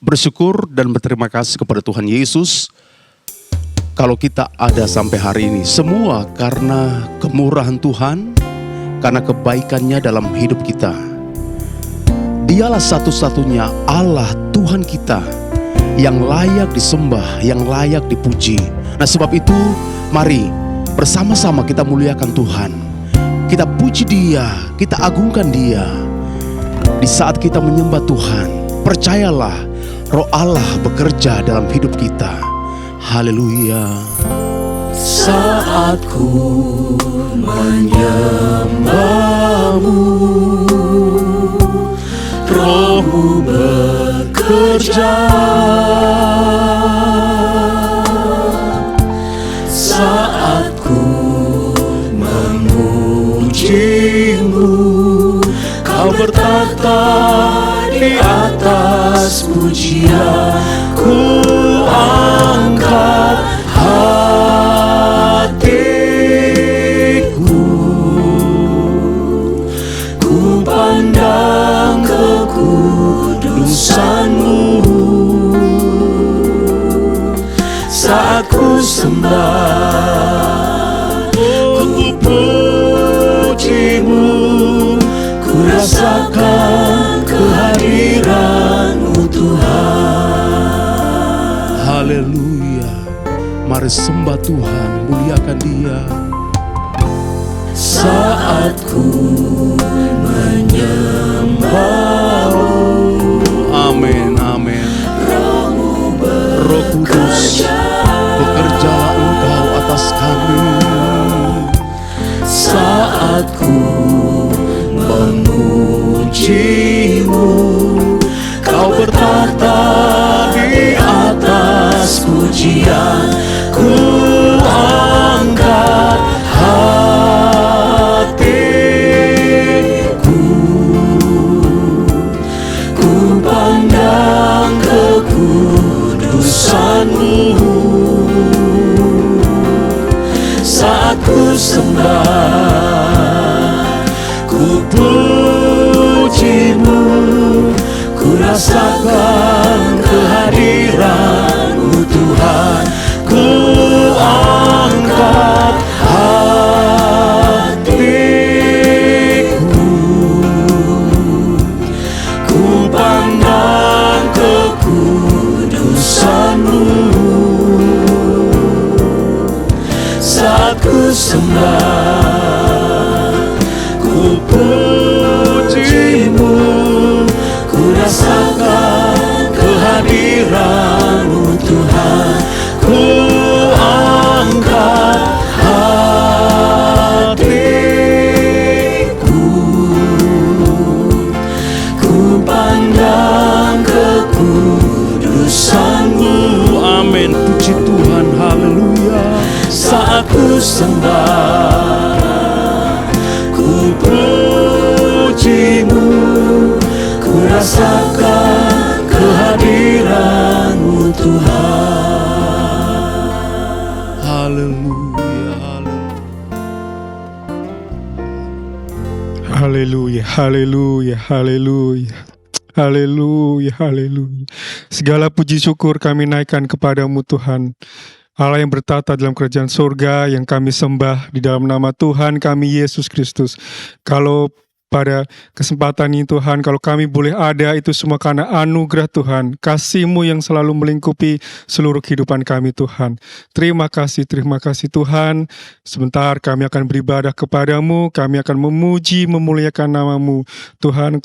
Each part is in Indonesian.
bersyukur dan berterima kasih kepada Tuhan Yesus. Kalau kita ada sampai hari ini, semua karena kemurahan Tuhan, karena kebaikannya dalam hidup kita. Dialah satu-satunya Allah Tuhan kita yang layak disembah, yang layak dipuji. Nah sebab itu, mari bersama-sama kita muliakan Tuhan. Kita puji Dia, kita agungkan Dia. Di saat kita menyembah Tuhan, percayalah Roh Allah bekerja dalam hidup kita. Haleluya. Saat ku menyembah-Mu, Roh-Mu bekerja. Saat ku memuji-Mu, Kau bertata di atas pujian. Ku angkat hatiku, ku pandang kekudusan-Mu. Saat ku sembah, ku puji-Mu, ku rasakan kehadiran-Mu Tuhan. Haleluya. Mari sembah Tuhan, muliakan Dia. Saat ku menyembah-Mu, Amin, amin. Roh-Mu Roh Kudus, bekerjalah Engkau atas kami. Saat ku memuji-Mu, Kau bertata di atas pujian. Ku angkat hatiku, ku pandang kekudusan-Mu. Saat ku sembah, ku puji-Mu, ku rasakan kehadiran-Mu Tuhan. Ku angkat hatiku, ku pandang kekudusan-Mu. Saat ku sembah, ku puji-Mu, ku rasakan kehadiran-Mu Tuhan. Ku angkat hatiku, ku pandang kekudusan-Mu. Amin, puji Tuhan, haleluya. Saat ku sembah, ku puji-Mu, ku rasakan kehadiran-Mu Tuhan. Haleluya, Haleluya, haleluya, haleluya. Haleluya, haleluya. Segala puji syukur kami naikkan kepadamu Tuhan, Allah yang bertata dalam kerajaan surga, yang kami sembah di dalam nama Tuhan kami Yesus Kristus. Kalau pada kesempatan ini Tuhan, kalau kami boleh ada, itu semua karena anugerah Tuhan, kasih-Mu yang selalu melingkupi seluruh kehidupan kami Tuhan. Terima kasih Tuhan. Sebentar kami akan beribadah kepadamu, kami akan memuji, memuliakan nama-Mu. Tuhan,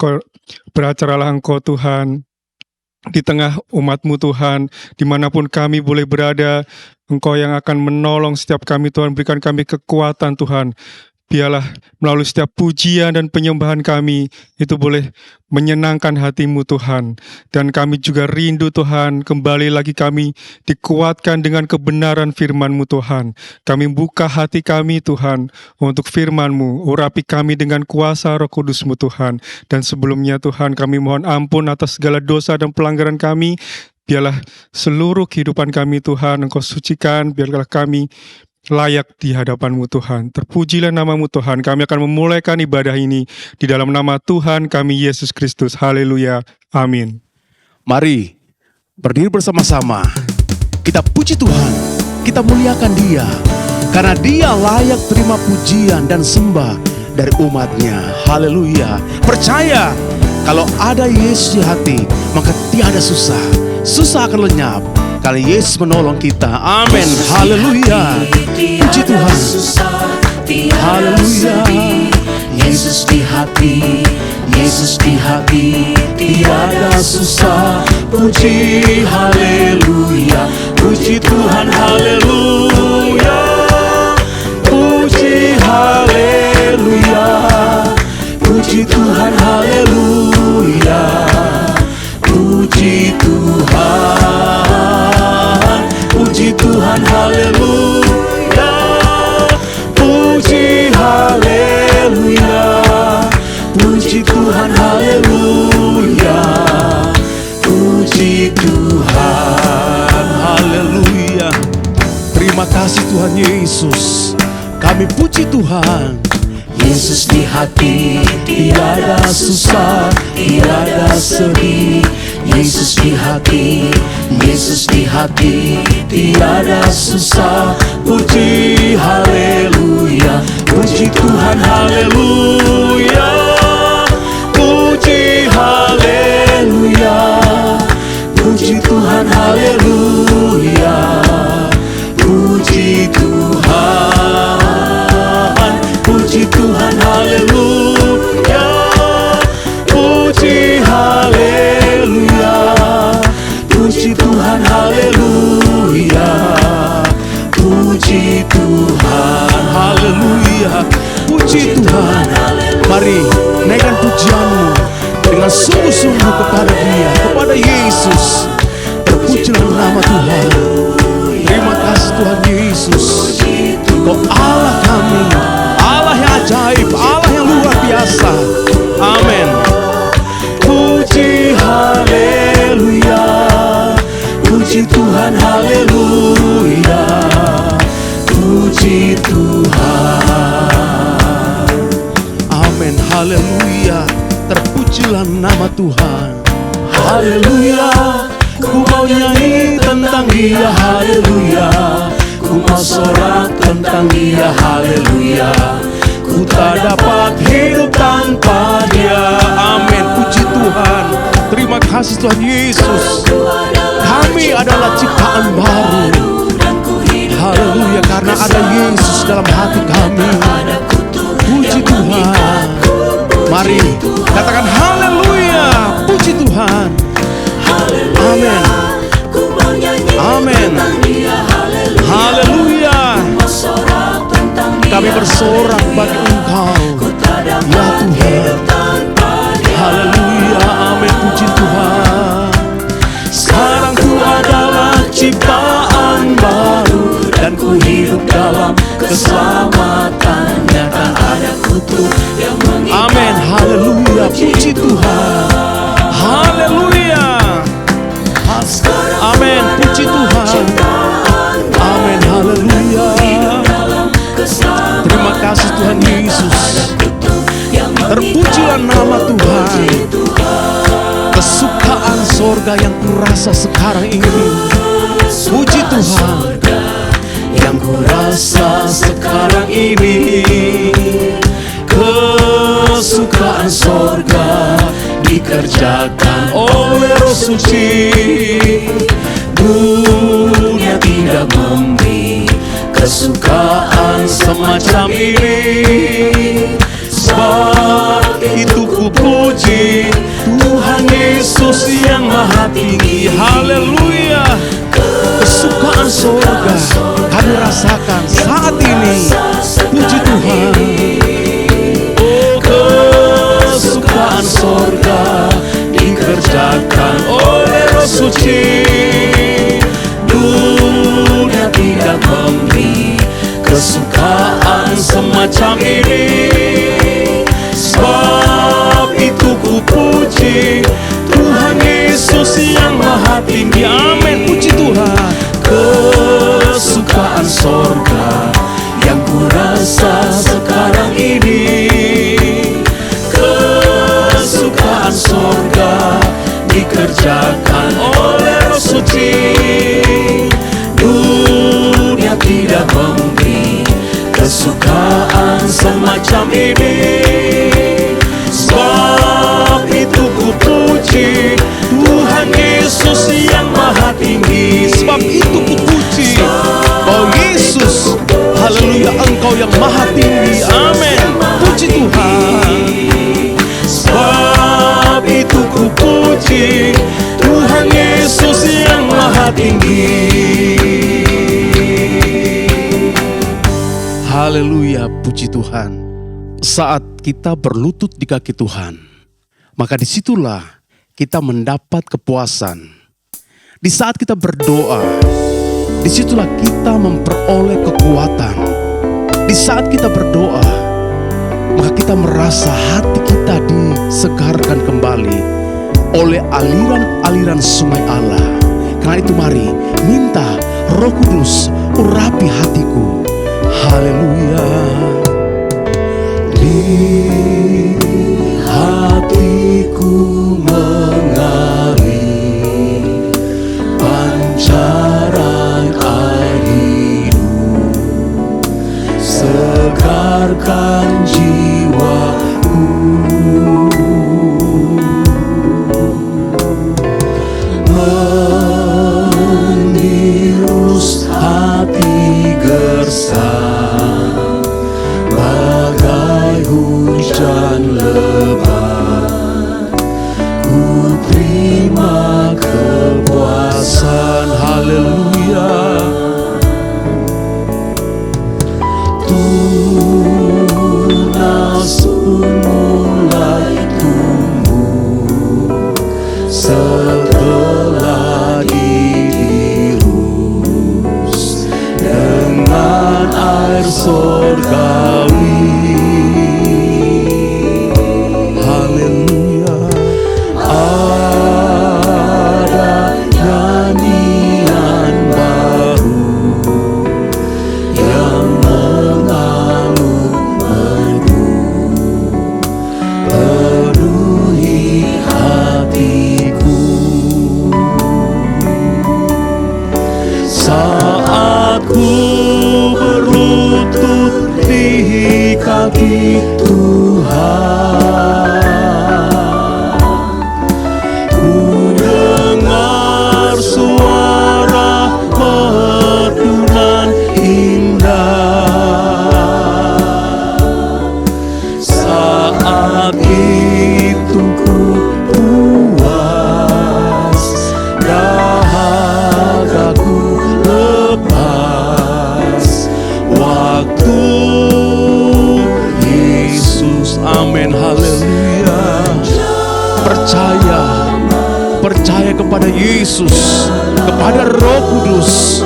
beracaralah Engkau Tuhan, di tengah umat-Mu Tuhan, dimanapun kami boleh berada, Engkau yang akan menolong setiap kami Tuhan, berikan kami kekuatan Tuhan. Biarlah melalui setiap pujian dan penyembahan kami, itu boleh menyenangkan hati-Mu Tuhan. Dan kami juga rindu Tuhan, kembali lagi kami dikuatkan dengan kebenaran firman-Mu Tuhan. Kami buka hati kami Tuhan untuk firman-Mu, urapi kami dengan kuasa Roh Kudus-Mu Tuhan. Dan sebelumnya Tuhan, kami mohon ampun atas segala dosa dan pelanggaran kami. Biarlah seluruh kehidupan kami Tuhan Engkau sucikan, biarlah kami layak di hadapan-Mu Tuhan. Terpujilah nama-Mu Tuhan. Kami akan memulaikan ibadah ini di dalam nama Tuhan kami Yesus Kristus. Haleluya. Amin. Mari berdiri bersama-sama. Kita puji Tuhan, kita muliakan Dia, karena Dia layak terima pujian dan sembah dari umatnya. Haleluya. Percaya, kalau ada Yesus di hati, maka tiada susah. Susah akan lenyap kalau Yesus menolong kita. Amin. Haleluya. Puji Tuhan. Haleluya. Yesus di hati, Yesus di hati, tiada susah. Puji haleluya, puji Tuhan haleluya, puji haleluya, puji Tuhan haleluya, puji Tuhan, puji Tuhan haleluya, puji haleluya, puji Tuhan haleluya, puji Tuhan Haleluya. Terima kasih Tuhan Yesus. Kami puji Tuhan. Yesus di hati, tiada susah, tiada sedih. Yesus di hati, Yesus di hati, tiada susah. Puji haleluya, puji Tuhan haleluya, puji haleluya, puji Tuhan haleluya, puji Tuhan, puji Tuhan haleluya, puji haleluya, puji Tuhan haleluya, puji Tuhan Haleluya. Puji Tuhan. Mari naikkan pujianmu dengan sungguh-sungguh kepada Dia, kepada Yesus. Terpujilah nama Tuhan. Terima kasih Tuhan Yesus. Kau Allah kami, Allah yang ajaib, Allah yang luar biasa. Amin. Puji haleluya, puji Tuhan haleluya, puji Tuhan. Amin. Haleluya. Terpujilah nama Tuhan. Haleluya, ku mau nyanyi tentang Dia. Haleluya, ku mau sorak tentang Dia. Haleluya, ku tak dapat hidup tanpa Dia. Amin. Puji Tuhan. Terima kasih Tuhan Yesus. Kami adalah ciptaan baru. Haleluya, karena ada Yesus dalam hati kami. Puji Tuhan. Mari katakan haleluya. Puji Tuhan. Amin. Amin. Haleluya. Kami bersorak bagi Engkau, ya Tuhan. Haleluya. Amin. Puji Tuhan. Sekarang ku adalah ciptaan baru, dan ku hidup dalam keselamatannya. Tak ada kutu yang mengikat. Amin. Haleluya. Puji Tuhan. Haleluya. Amin. Puji Tuhan. Amin. Haleluya. Terima kasih Tuhan Yesus. Terpujilah nama Tuhan. Kesukaan sorga yang kurasa sekarang ini. Puji Tuhan. Yang kurasa sekarang ini, kesukaan sorga dikerjakan oleh Roh Suci. Dunia tidak memberi kesukaan semacam ini. Sebab itu ku puji Tuhan Yesus yang maha tinggi. Haleluya. Kesukaan sorga kami rasakan saat ini. Puji Tuhan. Oh, kesukaan sorga dikerjakan oleh Roh Suci. Dunia tidak memberi kesukaan semacam ini. Sebab itu ku puji Tuhan Yesus yang maha tinggi. Amin. Puji Tuhan. Kesukaan sorga yang kurasa sekarang ini, kesukaan sorga dikerjakan oleh Roh puji. Dunia tidak memberi kesukaan semacam ini. Sebab itu ku puji Tuhan Yesus yang maha tinggi. Sebab itu ku puji, oh Yesus, haleluya, Engkau yang maha tinggi. Amin. Puji Tuhan. Sebab itu ku puji Tuhan Yesus yang maha tinggi. Haleluya, puji Tuhan. Saat kita berlutut di kaki Tuhan, maka disitulah kita mendapat kepuasan. Di saat kita berdoa, disitulah kita memperoleh kekuatan. Di saat kita berdoa, maka kita merasa hati kita disegarkan kembali oleh aliran-aliran sungai Allah. Karena itu mari minta Roh Kudus urapi hatiku. Haleluya. Di hatiku mengalir pancaran air hidup, segarkan jiwaku. Mendirus hati gersang bagai hujan lebat. Ku terima kepuasan. Haleluya. Tunas pun mulai tumbuh setelah didirus dengan air surgawi. Haleluya. Ada nyanyian baru yang mengalun merdu, penuhi hatiku. Saat ku berlutut di kaki Tuhan, ku dengar suara merdunan indah. Saat itu ku puas, dahagaku lepas. Waktu Yesus, amin, haleluya. Percaya kepada Yesus, kepada Roh Kudus.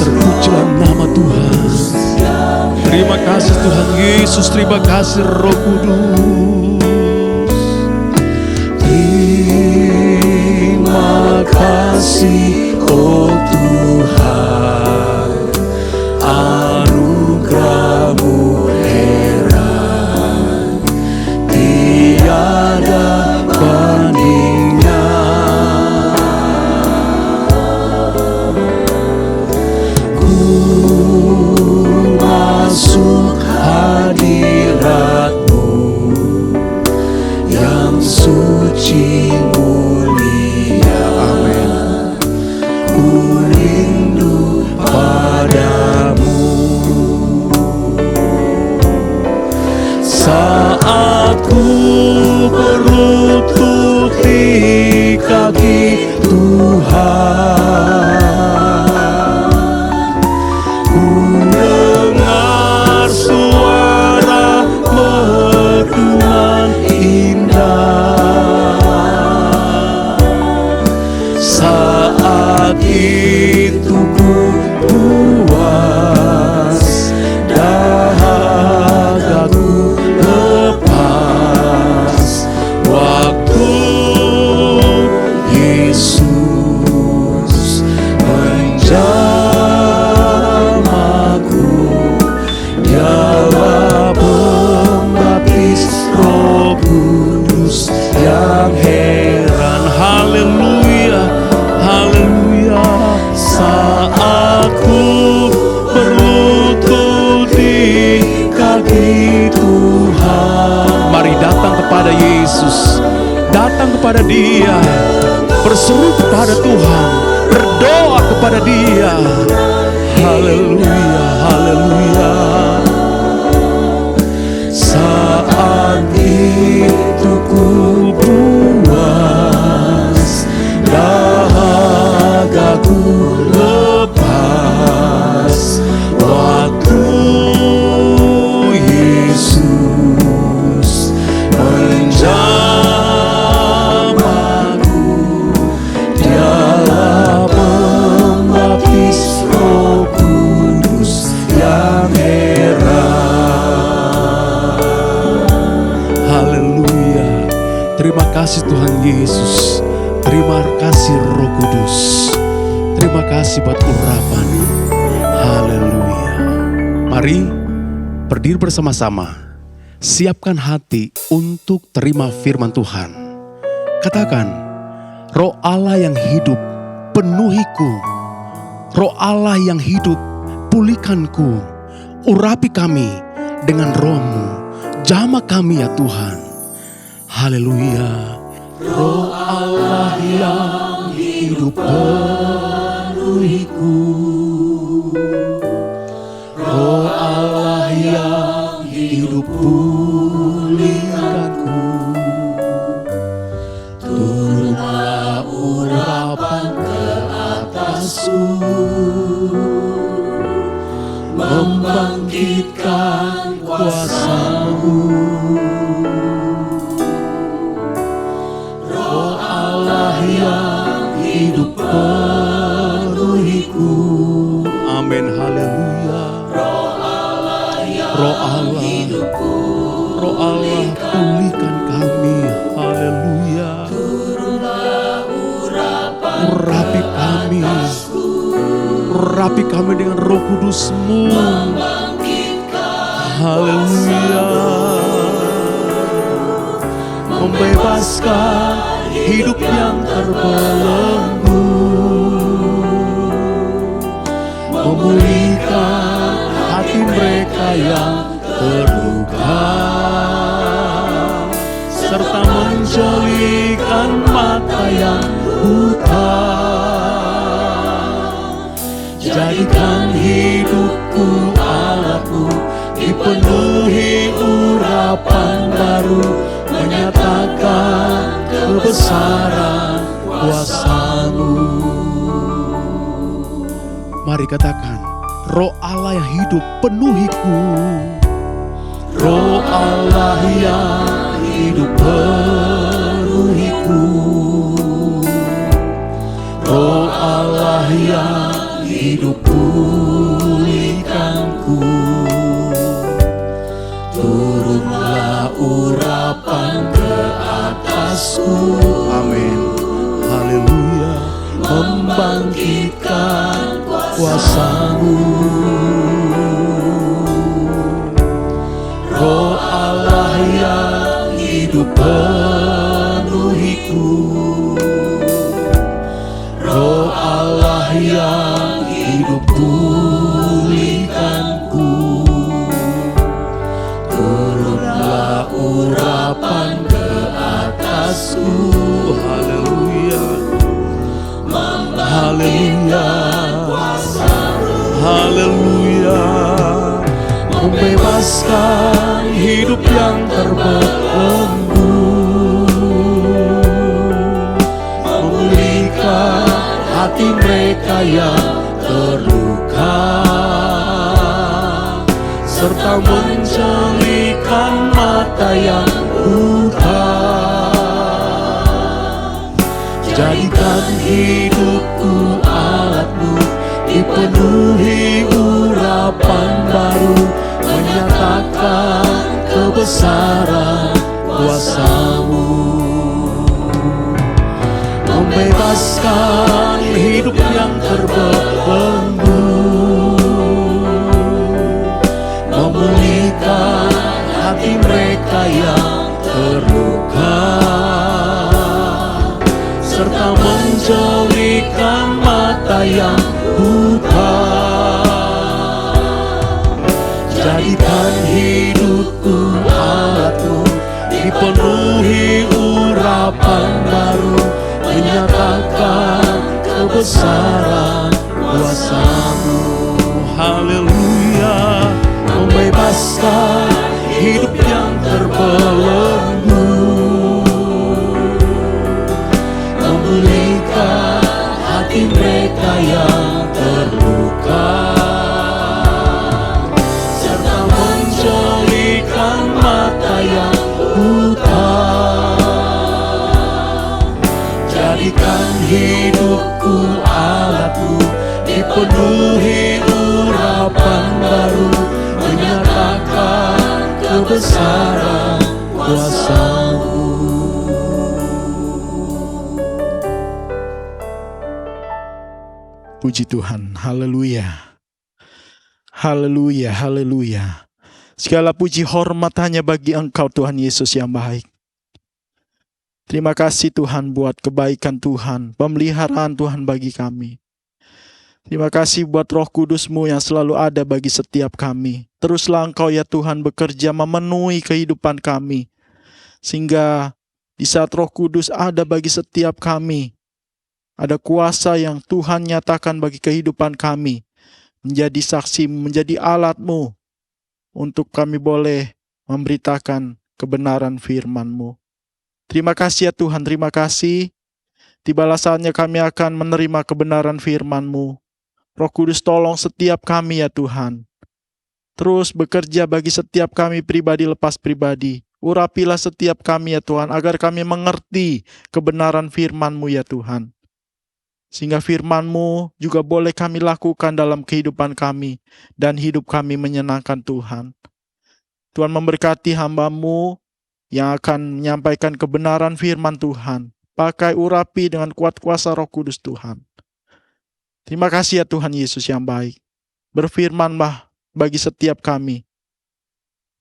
Terpujilah nama Tuhan. Terima kasih Tuhan Yesus, terima kasih Roh Kudus. Terima kasih oh Tuhan, anugerah-Mu heran, tiada bandingnya. Ku masuk hadirat-Mu yang suci mulia. Amin. Ku rindu padamu. Saat ku berlutut di kaki Tuhan, ku dengar suara merdunan indah. Saat itu ku puas, dahagaku lepas. Waktu Yesus menjamahku, Dialah pembaptis Roh Kudus yang heran. Haleluya, haleluya. kepada Dia, berseru kepada Tuhan, berdoa kepada Dia. Haleluya, haleluya. Saat itu ku puas, dahagaku lepas, waktu Yesus menjamahku. Dialah pembaptis Roh Kudus yang heran. Haleluya. Terima kasih Tuhan Yesus. Terima kasih Roh Kudus. Terima kasih buat urapan. Haleluya. Mari berdiri bersama-sama. Siapkan hati untuk terima firman Tuhan. Katakan, Roh Allah yang hidup, penuhiku. Roh Allah yang hidup, pulihkanku. Urapi kami dengan Roh-Mu. Jamah kami ya Tuhan. Haleluya. Roh Allah yang hidup, penuhiku. Roh Allah yang hidup, pulihkanku. Turunlah urapan ke atasku, membangkitkan kuasa-Mu. Roh Allah yang hidup, penuhiku. Amin, haleluya. Roh Allah, Roh Allah, pulihkan kami. Haleluya. Urapi kami. Urapi kami dengan Roh Kudus-Mu. Haleluya. Membebaskan hidup yang terbelenggu, memulihkan hati mereka yang terluka, serta menjelikan mata yang buta. Jadikan hidupku alatmu, dipenuhi urapan baru, menyatakan kebesaran kuasa-Mu. Mari katakan, Roh Allah yang hidup, penuhiku. Roh Allah yang hidup, penuhiku. Roh Allah yang hidup, pulihkanku. Turunlah urapan ke atasku. Amin. Haleluya. Membangkitkan kuasa-Mu. Roh Allah yang hidup, penuhiku. Roh Allah yang hidup, pulihkanku. Turunlah urapan ke atasku. Haleluya. Haleluya. Haleluya. Membebaskan hidup yang terbelenggu, memulihkan hati mereka yang terluka, serta menjelikan mata yang buta. Jadikan hidupku alatmu, dipenuhi urapan baru, menyatakan kebesaran kuasa-Mu. Membebaskan hidup yang terbelenggu, memulihkan hati mereka yang terluka, serta menjelikan mata yang buta. Jadikan hidupku alatmu, dipenuhi urapan baru, kebesaran kuasa-Mu. Haleluya, membebaskan hidup yang terbelenggu, memulihkan hati mereka yang terluka, serta menjadikan mata yang buta. Jadikan hidupku alatmu, dipenuhi urapan baru, menyatakan kebesaran kuasa-Mu. Puji Tuhan, haleluya. Haleluya, haleluya. Segala puji hormat hanya bagi Engkau Tuhan Yesus yang baik. Terima kasih Tuhan buat kebaikan Tuhan, pemeliharaan Tuhan bagi kami. Terima kasih buat Roh Kudus-Mu yang selalu ada bagi setiap kami. Teruslah Engkau ya Tuhan bekerja memenuhi kehidupan kami. Sehingga di saat Roh Kudus ada bagi setiap kami, ada kuasa yang Tuhan nyatakan bagi kehidupan kami. Menjadi saksi, menjadi alat-Mu untuk kami boleh memberitakan kebenaran firman-Mu. Terima kasih ya Tuhan, terima kasih. Tibalah saatnya kami akan menerima kebenaran firman-Mu. Roh Kudus tolong setiap kami ya Tuhan. Terus bekerja bagi setiap kami pribadi lepas pribadi. Urapilah setiap kami ya Tuhan, agar kami mengerti kebenaran firman-Mu ya Tuhan. Sehingga firman-Mu juga boleh kami lakukan dalam kehidupan kami, dan hidup kami menyenangkan Tuhan. Tuhan memberkati hamba-Mu yang akan menyampaikan kebenaran firman Tuhan. Pakai urapi dengan kuat kuasa Roh Kudus Tuhan. Terima kasih ya Tuhan Yesus yang baik. Berfirmanlah bagi setiap kami.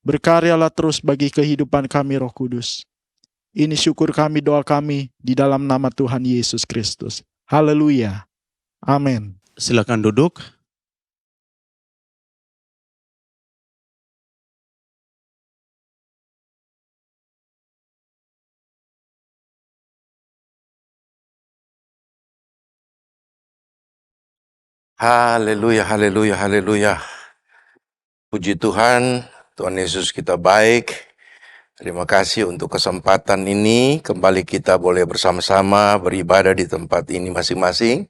Berkaryalah terus bagi kehidupan kami Roh Kudus. Ini syukur kami, doa kami di dalam nama Tuhan Yesus Kristus. Haleluya. Amin. Silakan duduk. Haleluya, haleluya, haleluya. Puji Tuhan, Tuhan Yesus kita baik. Terima kasih untuk kesempatan ini. Kembali kita boleh bersama-sama beribadah di tempat ini masing-masing.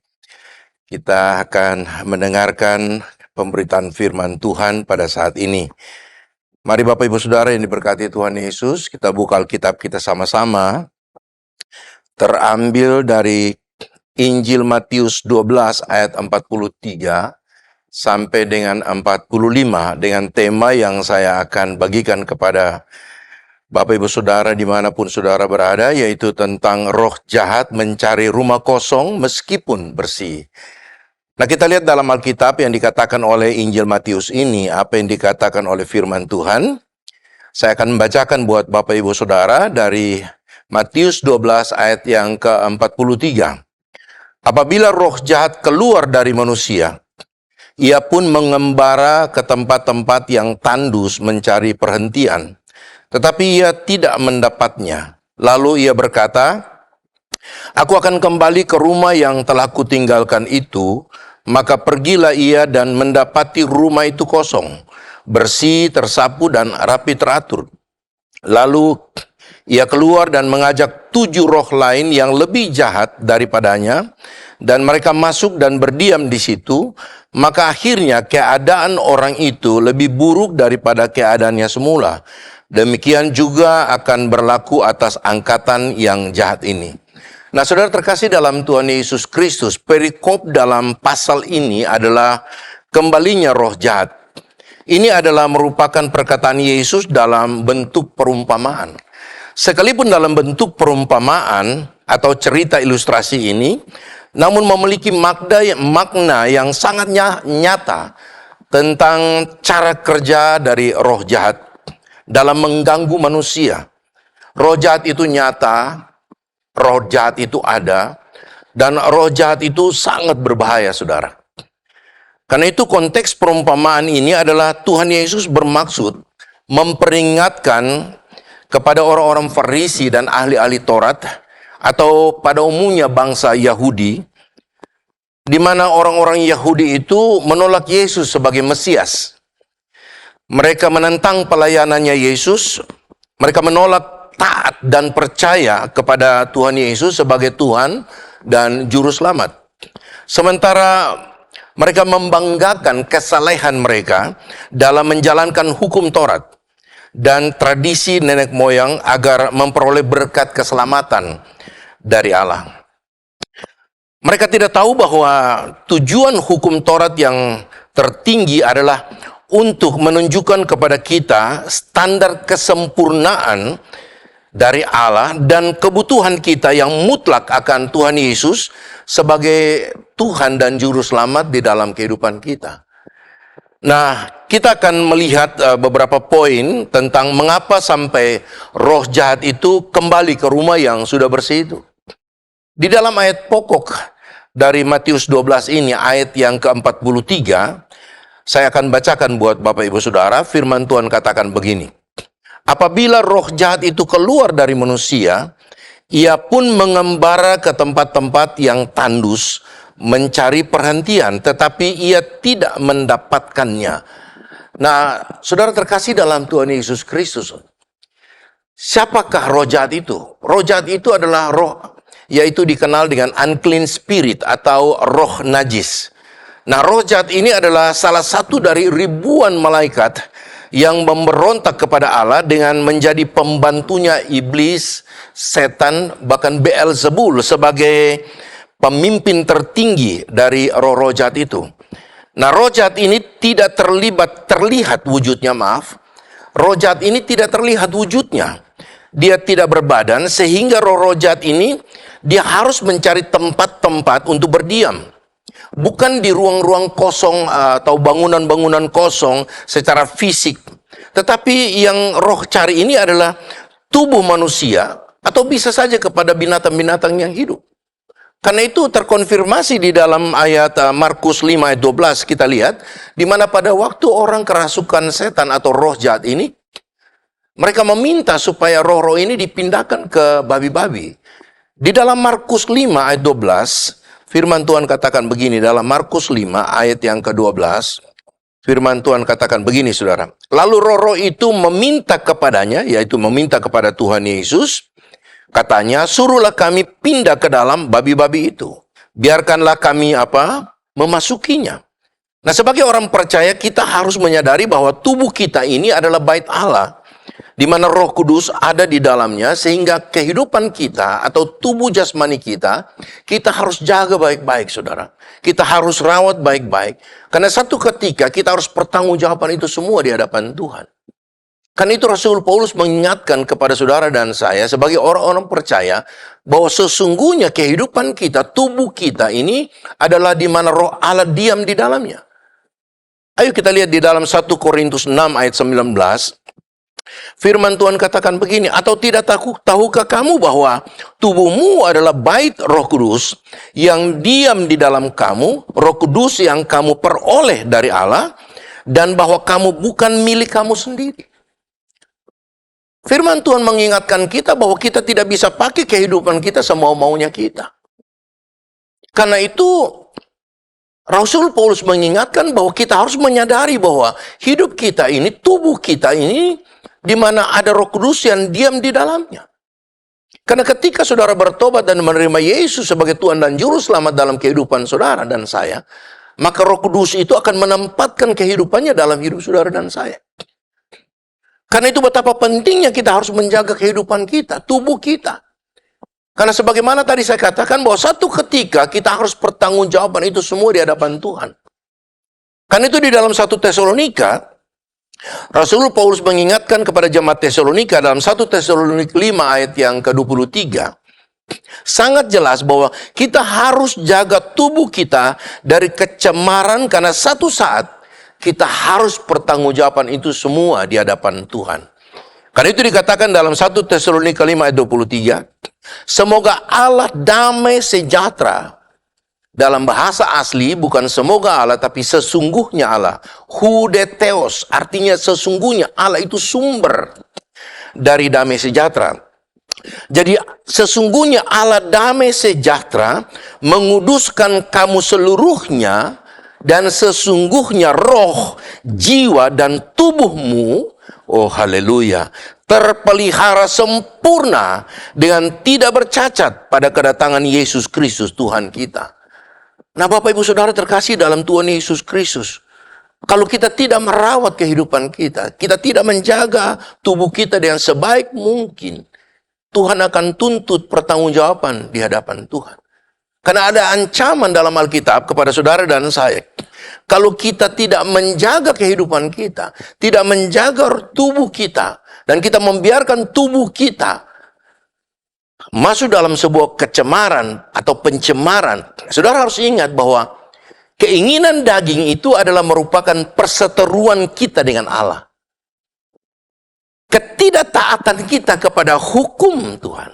Kita akan mendengarkan pemberitaan firman Tuhan pada saat ini. Mari Bapak Ibu Saudara yang diberkati Tuhan Yesus, kita buka Alkitab kita sama-sama. Terambil dari Injil Matius 12 ayat 43 sampai dengan 45 dengan tema yang saya akan bagikan kepada Bapak Ibu Saudara dimanapun saudara berada, yaitu tentang roh jahat mencari rumah kosong meskipun bersih. Nah, kita lihat dalam Alkitab yang dikatakan oleh Injil Matius ini, apa yang dikatakan oleh firman Tuhan. Saya akan membacakan buat Bapak Ibu Saudara dari Matius 12 ayat yang ke-43. Apabila roh jahat keluar dari manusia, ia pun mengembara ke tempat-tempat yang tandus mencari perhentian. Tetapi ia tidak mendapatnya. Lalu ia berkata, "Aku akan kembali ke rumah yang telah kutinggalkan itu." Maka pergilah ia dan mendapati rumah itu kosong, bersih, tersapu, dan rapi teratur. Lalu ia keluar dan mengajak 7 roh lain yang lebih jahat daripadanya, dan mereka masuk dan berdiam di situ. Maka akhirnya keadaan orang itu lebih buruk daripada keadaannya semula. Demikian juga akan berlaku atas angkatan yang jahat ini. Nah, saudara terkasih dalam Tuhan Yesus Kristus, perikop dalam pasal ini adalah kembalinya roh jahat. Ini adalah merupakan perkataan Yesus dalam bentuk perumpamaan. Sekalipun dalam bentuk perumpamaan atau cerita ilustrasi ini, namun memiliki makna yang sangat nyata tentang cara kerja dari roh jahat dalam mengganggu manusia. Roh jahat itu nyata, roh jahat itu ada, dan roh jahat itu sangat berbahaya, saudara. Karena itu konteks perumpamaan ini adalah Tuhan Yesus bermaksud memperingatkan kepada orang-orang Farisi dan ahli-ahli Taurat, atau pada umumnya bangsa Yahudi, di mana orang-orang Yahudi itu menolak Yesus sebagai Mesias. Mereka menentang pelayanannya Yesus, mereka menolak taat dan percaya kepada Tuhan Yesus sebagai Tuhan dan Juru Selamat. Sementara mereka membanggakan kesalehan mereka dalam menjalankan hukum Taurat dan tradisi nenek moyang agar memperoleh berkat keselamatan dari Allah. Mereka tidak tahu bahwa tujuan hukum Taurat yang tertinggi adalah untuk menunjukkan kepada kita standar kesempurnaan dari Allah dan kebutuhan kita yang mutlak akan Tuhan Yesus sebagai Tuhan dan Juru Selamat di dalam kehidupan kita. Nah, kita akan melihat beberapa poin tentang mengapa sampai roh jahat itu kembali ke rumah yang sudah bersih itu. Di dalam ayat pokok dari Matius 12 ini, ayat yang ke-43, saya akan bacakan buat Bapak Ibu Saudara. Firman Tuhan katakan begini. Apabila roh jahat itu keluar dari manusia, ia pun mengembara ke tempat-tempat yang tandus, mencari perhentian, tetapi ia tidak mendapatkannya. Nah, saudara terkasih dalam Tuhan Yesus Kristus, siapakah roh jahat itu? Roh jahat itu adalah roh, yaitu dikenal dengan unclean spirit atau roh najis. Nah, roh jahat ini adalah salah satu dari ribuan malaikat yang memberontak kepada Allah dengan menjadi pembantunya iblis, setan, bahkan Beelzebul sebagai pemimpin tertinggi dari roh-roh jahat itu. Nah, roh jahat ini tidak terlihat wujudnya, Roh jahat ini tidak terlihat wujudnya. Dia tidak berbadan sehingga roh-roh jahat ini dia harus mencari tempat-tempat untuk berdiam. Bukan di ruang-ruang kosong atau bangunan-bangunan kosong secara fisik. Tetapi yang roh cari ini adalah tubuh manusia atau bisa saja kepada binatang-binatang yang hidup. Karena itu terkonfirmasi di dalam ayat Markus 5 ayat 12 kita lihat, di mana pada waktu orang kerasukan setan atau roh jahat ini, mereka meminta supaya roh-roh ini dipindahkan ke babi-babi. Di dalam Markus 5 ayat 12, firman Tuhan katakan begini, dalam Markus 5 ayat yang ke-12, firman Tuhan katakan begini, saudara. Lalu roh-roh itu meminta kepadanya, yaitu meminta kepada Tuhan Yesus, katanya, suruhlah kami pindah ke dalam babi-babi itu. Biarkanlah kami memasukinya. Nah, sebagai orang percaya, kita harus menyadari bahwa tubuh kita ini adalah bait Allah, di mana Roh Kudus ada di dalamnya, sehingga kehidupan kita atau tubuh jasmani kita harus jaga baik-baik, saudara. Kita harus rawat baik-baik, karena satu ketika kita harus pertanggungjawaban itu semua di hadapan Tuhan. Karena itu Rasul Paulus mengingatkan kepada saudara dan saya sebagai orang-orang percaya bahwa sesungguhnya kehidupan kita, tubuh kita ini adalah di mana Roh Allah diam di dalamnya. Ayo kita lihat di dalam 1 Korintus 6 ayat 19. Firman Tuhan katakan begini, atau tidak tahukah kamu bahwa tubuhmu adalah bait Roh Kudus yang diam di dalam kamu, Roh Kudus yang kamu peroleh dari Allah, dan bahwa kamu bukan milik kamu sendiri. Firman Tuhan mengingatkan kita bahwa kita tidak bisa pakai kehidupan kita semau-maunya kita. Karena itu Rasul Paulus mengingatkan bahwa kita harus menyadari bahwa hidup kita ini, tubuh kita ini, di mana ada Roh Kudus yang diam di dalamnya. Karena ketika saudara bertobat dan menerima Yesus sebagai Tuhan dan Juru Selamat dalam kehidupan saudara dan saya, maka Roh Kudus itu akan menempatkan kehidupannya dalam hidup saudara dan saya. Karena itu betapa pentingnya kita harus menjaga kehidupan kita, tubuh kita. Karena sebagaimana tadi saya katakan bahwa satu ketika kita harus pertanggungjawaban itu semua di hadapan Tuhan. Karena itu di dalam 1 Tesalonika, Rasul Paulus mengingatkan kepada jemaat Tesalonika dalam 1 Tesalonika 5 ayat yang ke-23. Sangat jelas bahwa kita harus jaga tubuh kita dari kecemaran karena satu saat kita harus pertanggungjawaban itu semua di hadapan Tuhan. Karena itu dikatakan dalam 1 Tesalonika 5 ayat 23, semoga Allah damai sejahtera. Dalam bahasa asli bukan semoga Allah, tapi sesungguhnya Allah. Hudeteos, artinya sesungguhnya Allah itu sumber dari damai sejahtera. Jadi sesungguhnya Allah damai sejahtera menguduskan kamu seluruhnya, dan sesungguhnya roh, jiwa, dan tubuhmu, oh haleluya, terpelihara sempurna dengan tidak bercacat pada kedatangan Yesus Kristus Tuhan kita. Nah Bapak Ibu Saudara terkasih dalam Tuhan Yesus Kristus, kalau kita tidak merawat kehidupan kita, kita tidak menjaga tubuh kita dengan sebaik mungkin, Tuhan akan tuntut pertanggungjawaban di hadapan Tuhan. Karena ada ancaman dalam Alkitab kepada saudara dan saya. Kalau kita tidak menjaga kehidupan kita, tidak menjaga tubuh kita, dan kita membiarkan tubuh kita masuk dalam sebuah kecemaran atau pencemaran, saudara harus ingat bahwa keinginan daging itu adalah merupakan perseteruan kita dengan Allah. Ketidaktaatan kita kepada hukum Tuhan,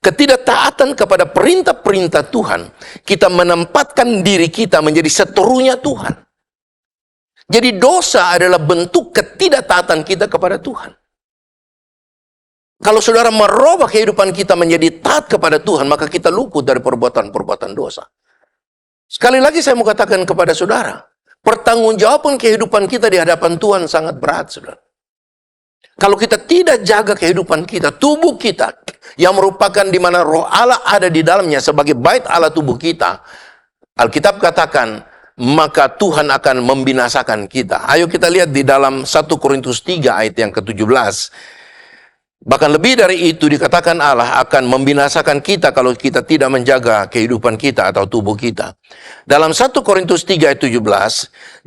ketidaktaatan kepada perintah-perintah Tuhan, kita menempatkan diri kita menjadi seterunya Tuhan. Jadi dosa adalah bentuk ketidaktaatan kita kepada Tuhan. Kalau saudara merubah kehidupan kita menjadi taat kepada Tuhan, maka kita luput dari perbuatan-perbuatan dosa. Sekali lagi saya mau katakan kepada saudara, pertanggungjawaban kehidupan kita di hadapan Tuhan sangat berat, saudara. Kalau kita tidak jaga kehidupan kita, tubuh kita, yang merupakan di mana roh Allah ada di dalamnya sebagai bait Allah tubuh kita, Alkitab katakan, maka Tuhan akan membinasakan kita. Ayo kita lihat di dalam 1 Korintus 3 ayat yang ke-17. Bahkan lebih dari itu dikatakan Allah akan membinasakan kita kalau kita tidak menjaga kehidupan kita atau tubuh kita. Dalam 1 Korintus 3 ayat 17,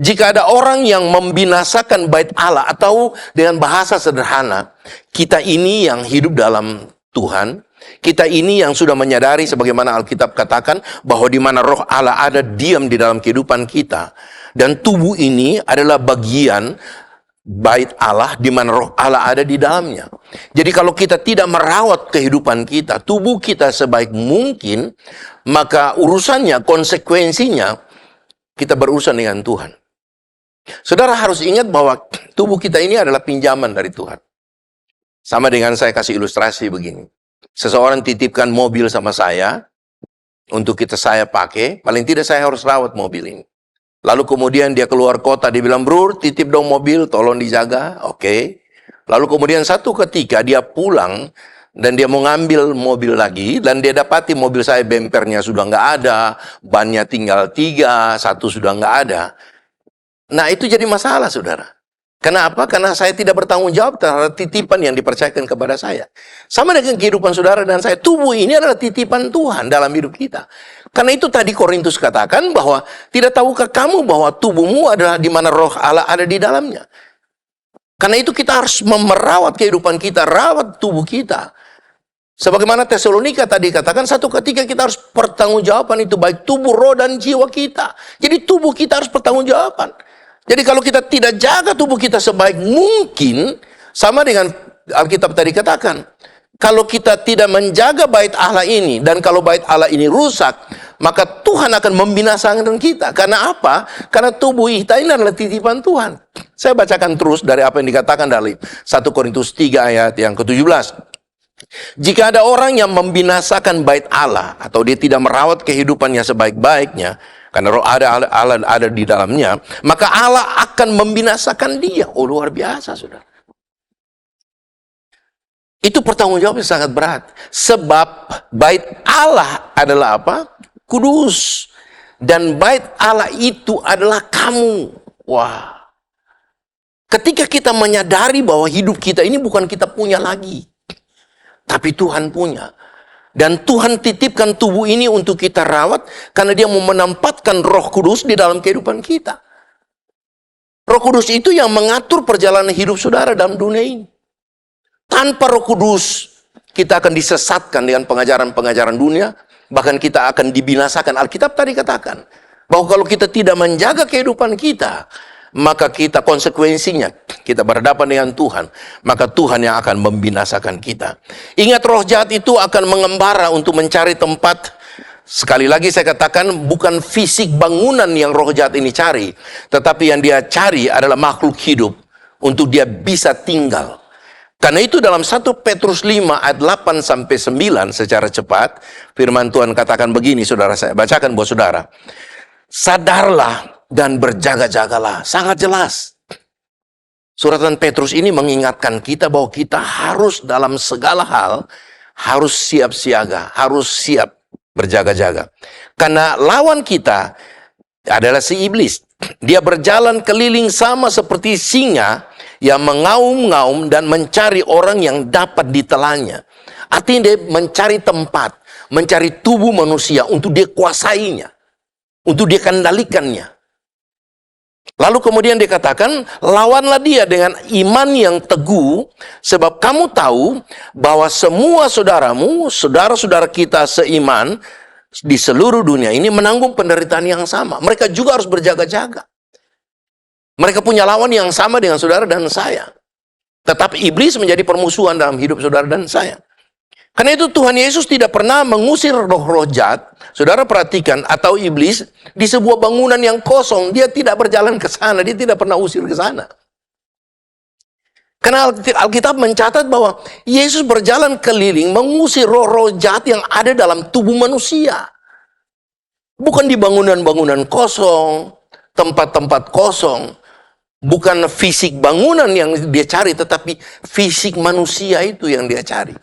jika ada orang yang membinasakan bait Allah, atau dengan bahasa sederhana, kita ini yang hidup dalam Tuhan, kita ini yang sudah menyadari sebagaimana Alkitab katakan bahwa di mana roh Allah ada diam di dalam kehidupan kita, dan tubuh ini adalah bagian bait Allah di mana roh Allah ada di dalamnya. Jadi kalau kita tidak merawat kehidupan kita, tubuh kita sebaik mungkin, maka urusannya, konsekuensinya, kita berurusan dengan Tuhan. Saudara harus ingat bahwa tubuh kita ini adalah pinjaman dari Tuhan. Sama dengan saya kasih ilustrasi begini. Seseorang titipkan mobil sama saya, untuk saya pakai, paling tidak saya harus rawat mobil ini. Lalu kemudian dia keluar kota, dia bilang, bro, titip dong mobil, tolong dijaga. Oke. Lalu kemudian satu ketika dia pulang, dan dia mau ngambil mobil lagi, dan dia dapati mobil saya bempernya sudah nggak ada, bannya tinggal 3, 1 sudah nggak ada. Nah itu jadi masalah, saudara. Kenapa? Karena saya tidak bertanggung jawab terhadap titipan yang dipercayakan kepada saya. Sama dengan kehidupan saudara dan saya, tubuh ini adalah titipan Tuhan dalam hidup kita. Karena itu tadi Korintus katakan bahwa tidak tahukah kamu bahwa tubuhmu adalah di mana roh Allah ada di dalamnya. Karena itu kita harus merawat kehidupan kita, rawat tubuh kita. Sebagaimana Tesalonika tadi katakan, satu ketika kita harus pertanggungjawaban itu baik tubuh, roh, dan jiwa kita. Jadi tubuh kita harus pertanggungjawaban. Jadi kalau kita tidak jaga tubuh kita sebaik mungkin, sama dengan Alkitab tadi katakan, kalau kita tidak menjaga bait Allah ini, dan kalau bait Allah ini rusak, maka Tuhan akan membinasakan kita. Karena apa? Karena tubuh kita ini adalah titipan Tuhan. Saya bacakan terus dari apa yang dikatakan dari 1 Korintus 3 ayat yang ke-17. Jika ada orang yang membinasakan bait Allah, atau dia tidak merawat kehidupannya sebaik-baiknya, karena roh Allah ada di dalamnya, maka Allah akan membinasakan dia. Oh, luar biasa, saudara. Itu pertanggungjawaban sangat berat. Sebab bait Allah adalah apa? Kudus. Dan bait Allah itu adalah kamu. Wah. Ketika kita menyadari bahwa hidup kita ini bukan kita punya lagi, tapi Tuhan punya. Dan Tuhan titipkan tubuh ini untuk kita rawat, karena dia mau menempatkan Roh Kudus di dalam kehidupan kita. Roh Kudus itu yang mengatur perjalanan hidup saudara dalam dunia ini. Tanpa Roh Kudus, kita akan disesatkan dengan pengajaran-pengajaran dunia, bahkan kita akan dibinasakan. Alkitab tadi katakan, bahwa kalau kita tidak menjaga kehidupan kita, maka kita konsekuensinya, kita berhadapan dengan Tuhan, maka Tuhan yang akan membinasakan kita. Ingat, roh jahat itu akan mengembara untuk mencari tempat. Sekali lagi saya katakan, bukan fisik bangunan yang roh jahat ini cari, tetapi yang dia cari adalah makhluk hidup untuk dia bisa tinggal. Karena itu dalam 1 Petrus 5 ayat 8 sampai 9 secara cepat, firman Tuhan katakan begini, saudara, saya bacakan buat saudara. Sadarlah dan berjaga-jagalah. Sangat jelas. Suratan Petrus ini mengingatkan kita bahwa kita harus dalam segala hal, harus siap siaga, harus siap berjaga-jaga. Karena lawan kita adalah si iblis. Dia berjalan keliling sama seperti singa yang mengaum-ngaum dan mencari orang yang dapat ditelannya. Artinya dia mencari tempat, mencari tubuh manusia untuk dia kuasainya, untuk dia kendalikannya. Lalu kemudian dikatakan, lawanlah dia dengan iman yang teguh, sebab kamu tahu bahwa semua saudaramu, saudara-saudara kita seiman di seluruh dunia ini menanggung penderitaan yang sama. Mereka juga harus berjaga-jaga. Mereka punya lawan yang sama dengan saudara dan saya. Tetapi iblis menjadi permusuhan dalam hidup saudara dan saya. Karena itu Tuhan Yesus tidak pernah mengusir roh-roh jahat. Saudara perhatikan, atau iblis di sebuah bangunan yang kosong. Dia tidak berjalan ke sana. Dia tidak pernah usir ke sana. Karena Alkitab mencatat bahwa Yesus berjalan keliling mengusir roh-roh jahat yang ada dalam tubuh manusia. Bukan di bangunan-bangunan kosong, tempat-tempat kosong. Bukan fisik bangunan yang dia cari, tetapi fisik manusia itu yang dia cari.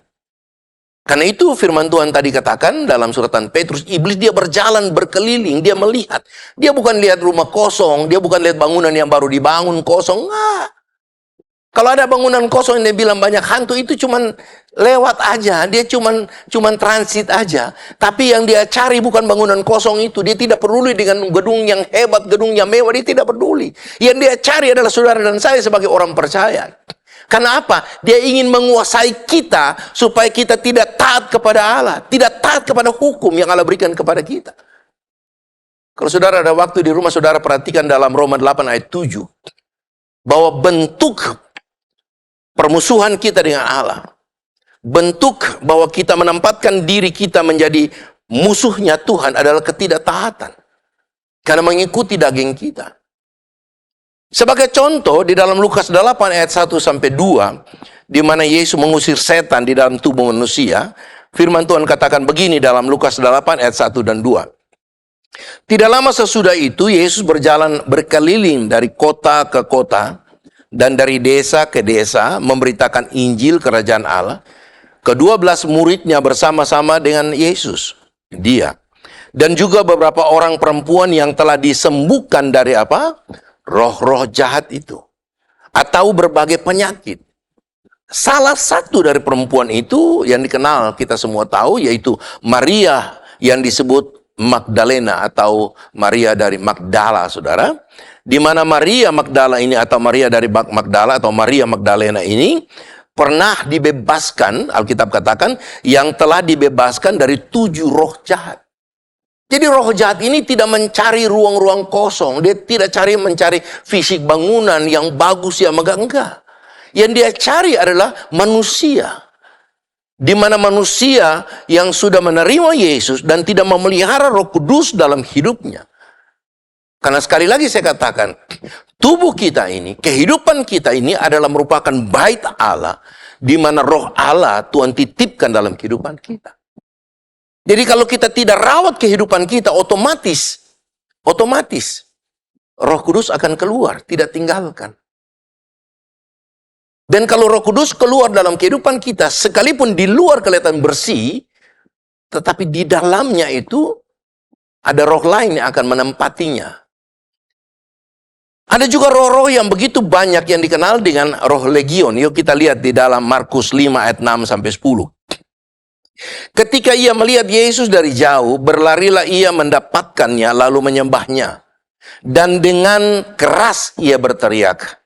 Karena itu firman Tuhan tadi katakan dalam suratan Petrus, iblis dia berjalan berkeliling, dia melihat. Dia bukan lihat rumah kosong, dia bukan lihat bangunan yang baru dibangun kosong. Enggak. Kalau ada bangunan kosong yang dia bilang banyak hantu, itu cuman lewat aja, dia cuman transit aja. Tapi yang dia cari bukan bangunan kosong itu, dia tidak peduli dengan gedung yang hebat, gedung yang mewah, dia tidak peduli. Yang dia cari adalah saudara dan saya sebagai orang percaya. Karena apa? Dia ingin menguasai kita supaya kita tidak taat kepada Allah, tidak taat kepada hukum yang Allah berikan kepada kita. Kalau saudara ada waktu di rumah, saudara perhatikan dalam Roma 8 ayat 7 bahwa bentuk permusuhan kita dengan Allah, bentuk bahwa kita menempatkan diri kita menjadi musuhnya Tuhan adalah ketidaktaatan. Karena mengikuti daging kita. Sebagai contoh, di dalam Lukas 8 ayat 1 sampai 2, di mana Yesus mengusir setan di dalam tubuh manusia, firman Tuhan katakan begini dalam Lukas 8 ayat 1 dan 2. Tidak lama sesudah itu, Yesus berjalan berkeliling dari kota ke kota, dan dari desa ke desa memberitakan Injil Kerajaan Allah. Ke-12 muridnya bersama-sama dengan Yesus. Dia. Dan juga beberapa orang perempuan yang telah disembuhkan dari apa? Roh-roh jahat itu. Atau berbagai penyakit. Salah satu dari perempuan itu yang dikenal kita semua tahu, yaitu Maria yang disebut Magdalena atau Maria dari Magdala, saudara. Di mana Maria Magdala ini atau Maria dari Magdala atau Maria Magdalena ini pernah dibebaskan, Alkitab katakan, yang telah dibebaskan dari 7 roh jahat. Jadi roh jahat ini tidak mencari ruang-ruang kosong, dia tidak mencari fisik bangunan yang bagus, yang megah, enggak. Yang dia cari adalah manusia. Di mana manusia yang sudah menerima Yesus dan tidak memelihara Roh Kudus dalam hidupnya. Karena sekali lagi saya katakan, tubuh kita ini, kehidupan kita ini adalah merupakan bait Allah, di mana roh Allah Tuhan titipkan dalam kehidupan kita. Jadi kalau kita tidak rawat kehidupan kita, otomatis Roh Kudus akan keluar, tidak tinggalkan. Dan kalau Roh Kudus keluar dalam kehidupan kita, sekalipun di luar kelihatan bersih, tetapi di dalamnya itu ada roh lain yang akan menempatinya. Ada juga roh-roh yang begitu banyak yang dikenal dengan roh legion. Yuk kita lihat di dalam Markus 5 ayat 6 sampai 10. Ketika ia melihat Yesus dari jauh, berlarilah ia mendapatkannya lalu menyembahnya. Dan dengan keras ia berteriak,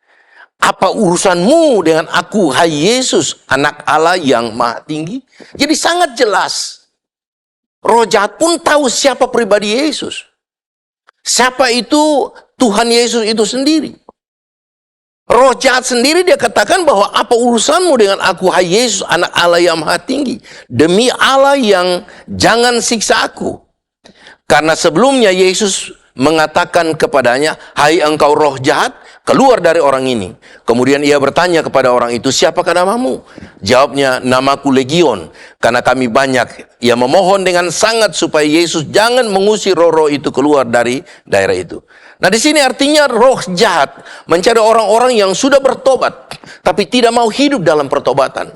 "Apa urusanmu dengan aku, hai Yesus, anak Allah yang maha tinggi?" Jadi sangat jelas. Roh jahat pun tahu siapa pribadi Yesus. Siapa itu Tuhan Yesus itu sendiri. Roh jahat sendiri dia katakan bahwa apa urusanmu dengan aku, hai Yesus, anak Allah yang maha tinggi. Demi Allah yang jangan siksa aku. Karena sebelumnya Yesus mengatakan kepadanya, hai engkau roh jahat, keluar dari orang ini. Kemudian ia bertanya kepada orang itu, siapakah namamu? Jawabnya, namaku Legion, karena kami banyak. Ia memohon dengan sangat supaya Yesus jangan mengusir roh-roh itu keluar dari daerah itu. Nah, di sini artinya roh jahat mencari orang-orang yang sudah bertobat, tapi tidak mau hidup dalam pertobatan.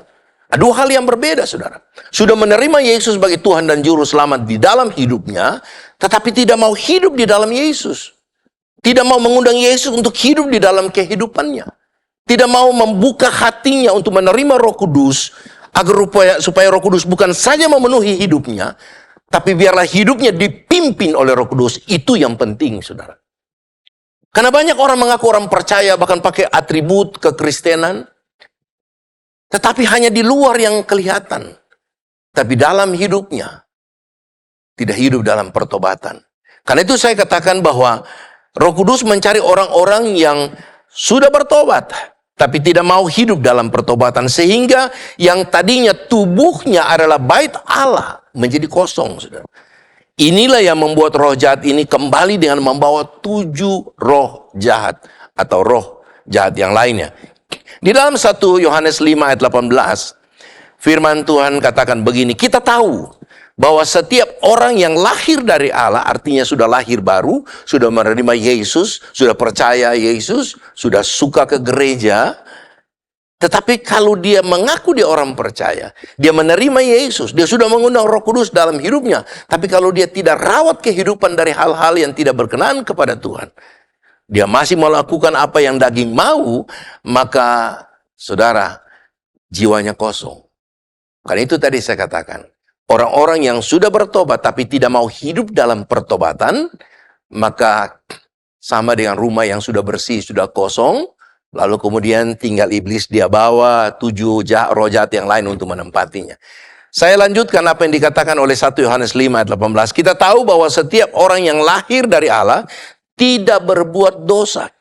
Dua hal yang berbeda, saudara. Sudah menerima Yesus sebagai Tuhan dan Juru Selamat di dalam hidupnya, tetapi tidak mau hidup di dalam Yesus. Tidak mau mengundang Yesus untuk hidup di dalam kehidupannya. Tidak mau membuka hatinya untuk menerima Roh Kudus, agar supaya Roh Kudus bukan saja memenuhi hidupnya, tapi biarlah hidupnya dipimpin oleh Roh Kudus. Itu yang penting, saudara. Karena banyak orang mengaku orang percaya, bahkan pakai atribut kekristenan, tetapi hanya di luar yang kelihatan. Tapi dalam hidupnya, tidak hidup dalam pertobatan. Karena itu saya katakan bahwa Roh Kudus mencari orang-orang yang sudah bertobat, tapi tidak mau hidup dalam pertobatan. Sehingga yang tadinya tubuhnya adalah bait Allah, menjadi kosong, saudara. Inilah yang membuat roh jahat ini kembali dengan membawa 7 roh jahat, atau roh jahat yang lainnya. Di dalam 1 Yohanes 5 ayat 18, firman Tuhan katakan begini, kita tahu bahwa setiap orang yang lahir dari Allah, artinya sudah lahir baru, sudah menerima Yesus, sudah percaya Yesus, sudah suka ke gereja, tetapi kalau dia mengaku dia orang percaya, dia menerima Yesus, dia sudah mengundang Roh Kudus dalam hidupnya, tapi kalau dia tidak rawat kehidupan dari hal-hal yang tidak berkenan kepada Tuhan, dia masih melakukan apa yang daging mau, maka saudara, jiwanya kosong. Karena itu tadi saya katakan, orang-orang yang sudah bertobat tapi tidak mau hidup dalam pertobatan, maka sama dengan rumah yang sudah bersih, sudah kosong, lalu kemudian tinggal iblis, dia bawa 7 roh jahat yang lain untuk menempatinya. Saya lanjutkan apa yang dikatakan oleh 1 Yohanes 5 ayat 18. Kita tahu bahwa setiap orang yang lahir dari Allah tidak berbuat dosa,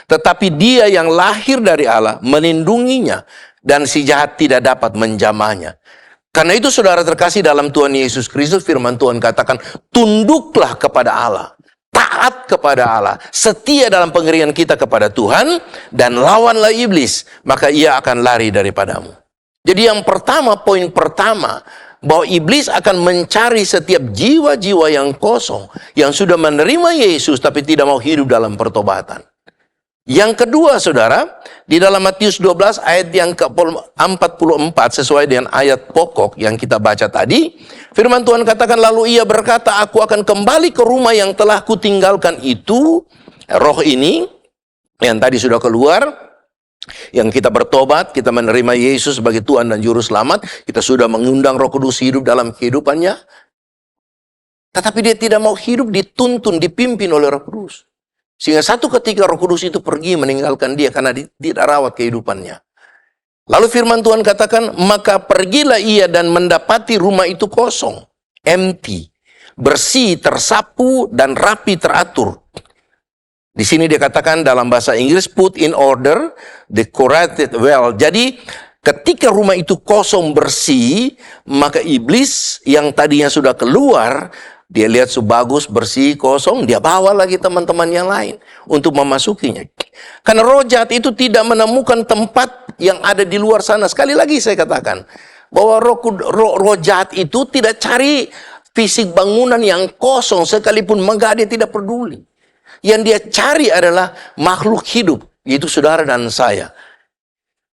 tetapi dia yang lahir dari Allah melindunginya, dan si jahat tidak dapat menjamahnya. Karena itu saudara terkasih dalam Tuhan Yesus Kristus, firman Tuhan katakan, tunduklah kepada Allah, taat kepada Allah, setia dalam pengerian kita kepada Tuhan, dan lawanlah iblis, maka ia akan lari daripadamu. Jadi yang pertama, poin pertama, bahwa iblis akan mencari setiap jiwa-jiwa yang kosong, yang sudah menerima Yesus tapi tidak mau hidup dalam pertobatan. Yang kedua, saudara, di dalam Matius 12 ayat yang ke-44 sesuai dengan ayat pokok yang kita baca tadi, firman Tuhan katakan, lalu ia berkata, aku akan kembali ke rumah yang telah kutinggalkan itu. Roh ini yang tadi sudah keluar, yang kita bertobat, kita menerima Yesus sebagai Tuhan dan Juru Selamat, kita sudah mengundang Roh Kudus hidup dalam kehidupannya, tetapi dia tidak mau hidup dituntun, dipimpin oleh Roh Kudus. Sehingga satu ketika Roh Kudus itu pergi meninggalkan dia karena tidak rawat kehidupannya. Lalu firman Tuhan katakan, maka pergilah ia dan mendapati rumah itu kosong, empty, bersih, tersapu, dan rapi teratur. Di sini dia katakan dalam bahasa Inggris, put in order, decorated well. Jadi ketika rumah itu kosong, bersih, maka iblis yang tadinya sudah keluar, dia lihat sebagus, bersih, kosong, dia bawa lagi teman-teman yang lain untuk memasukinya. Karena roh jahat itu tidak menemukan tempat yang ada di luar sana. Sekali lagi saya katakan, bahwa roh jahat itu tidak cari fisik bangunan yang kosong, sekalipun megah dia tidak peduli. Yang dia cari adalah makhluk hidup, yaitu saudara dan saya.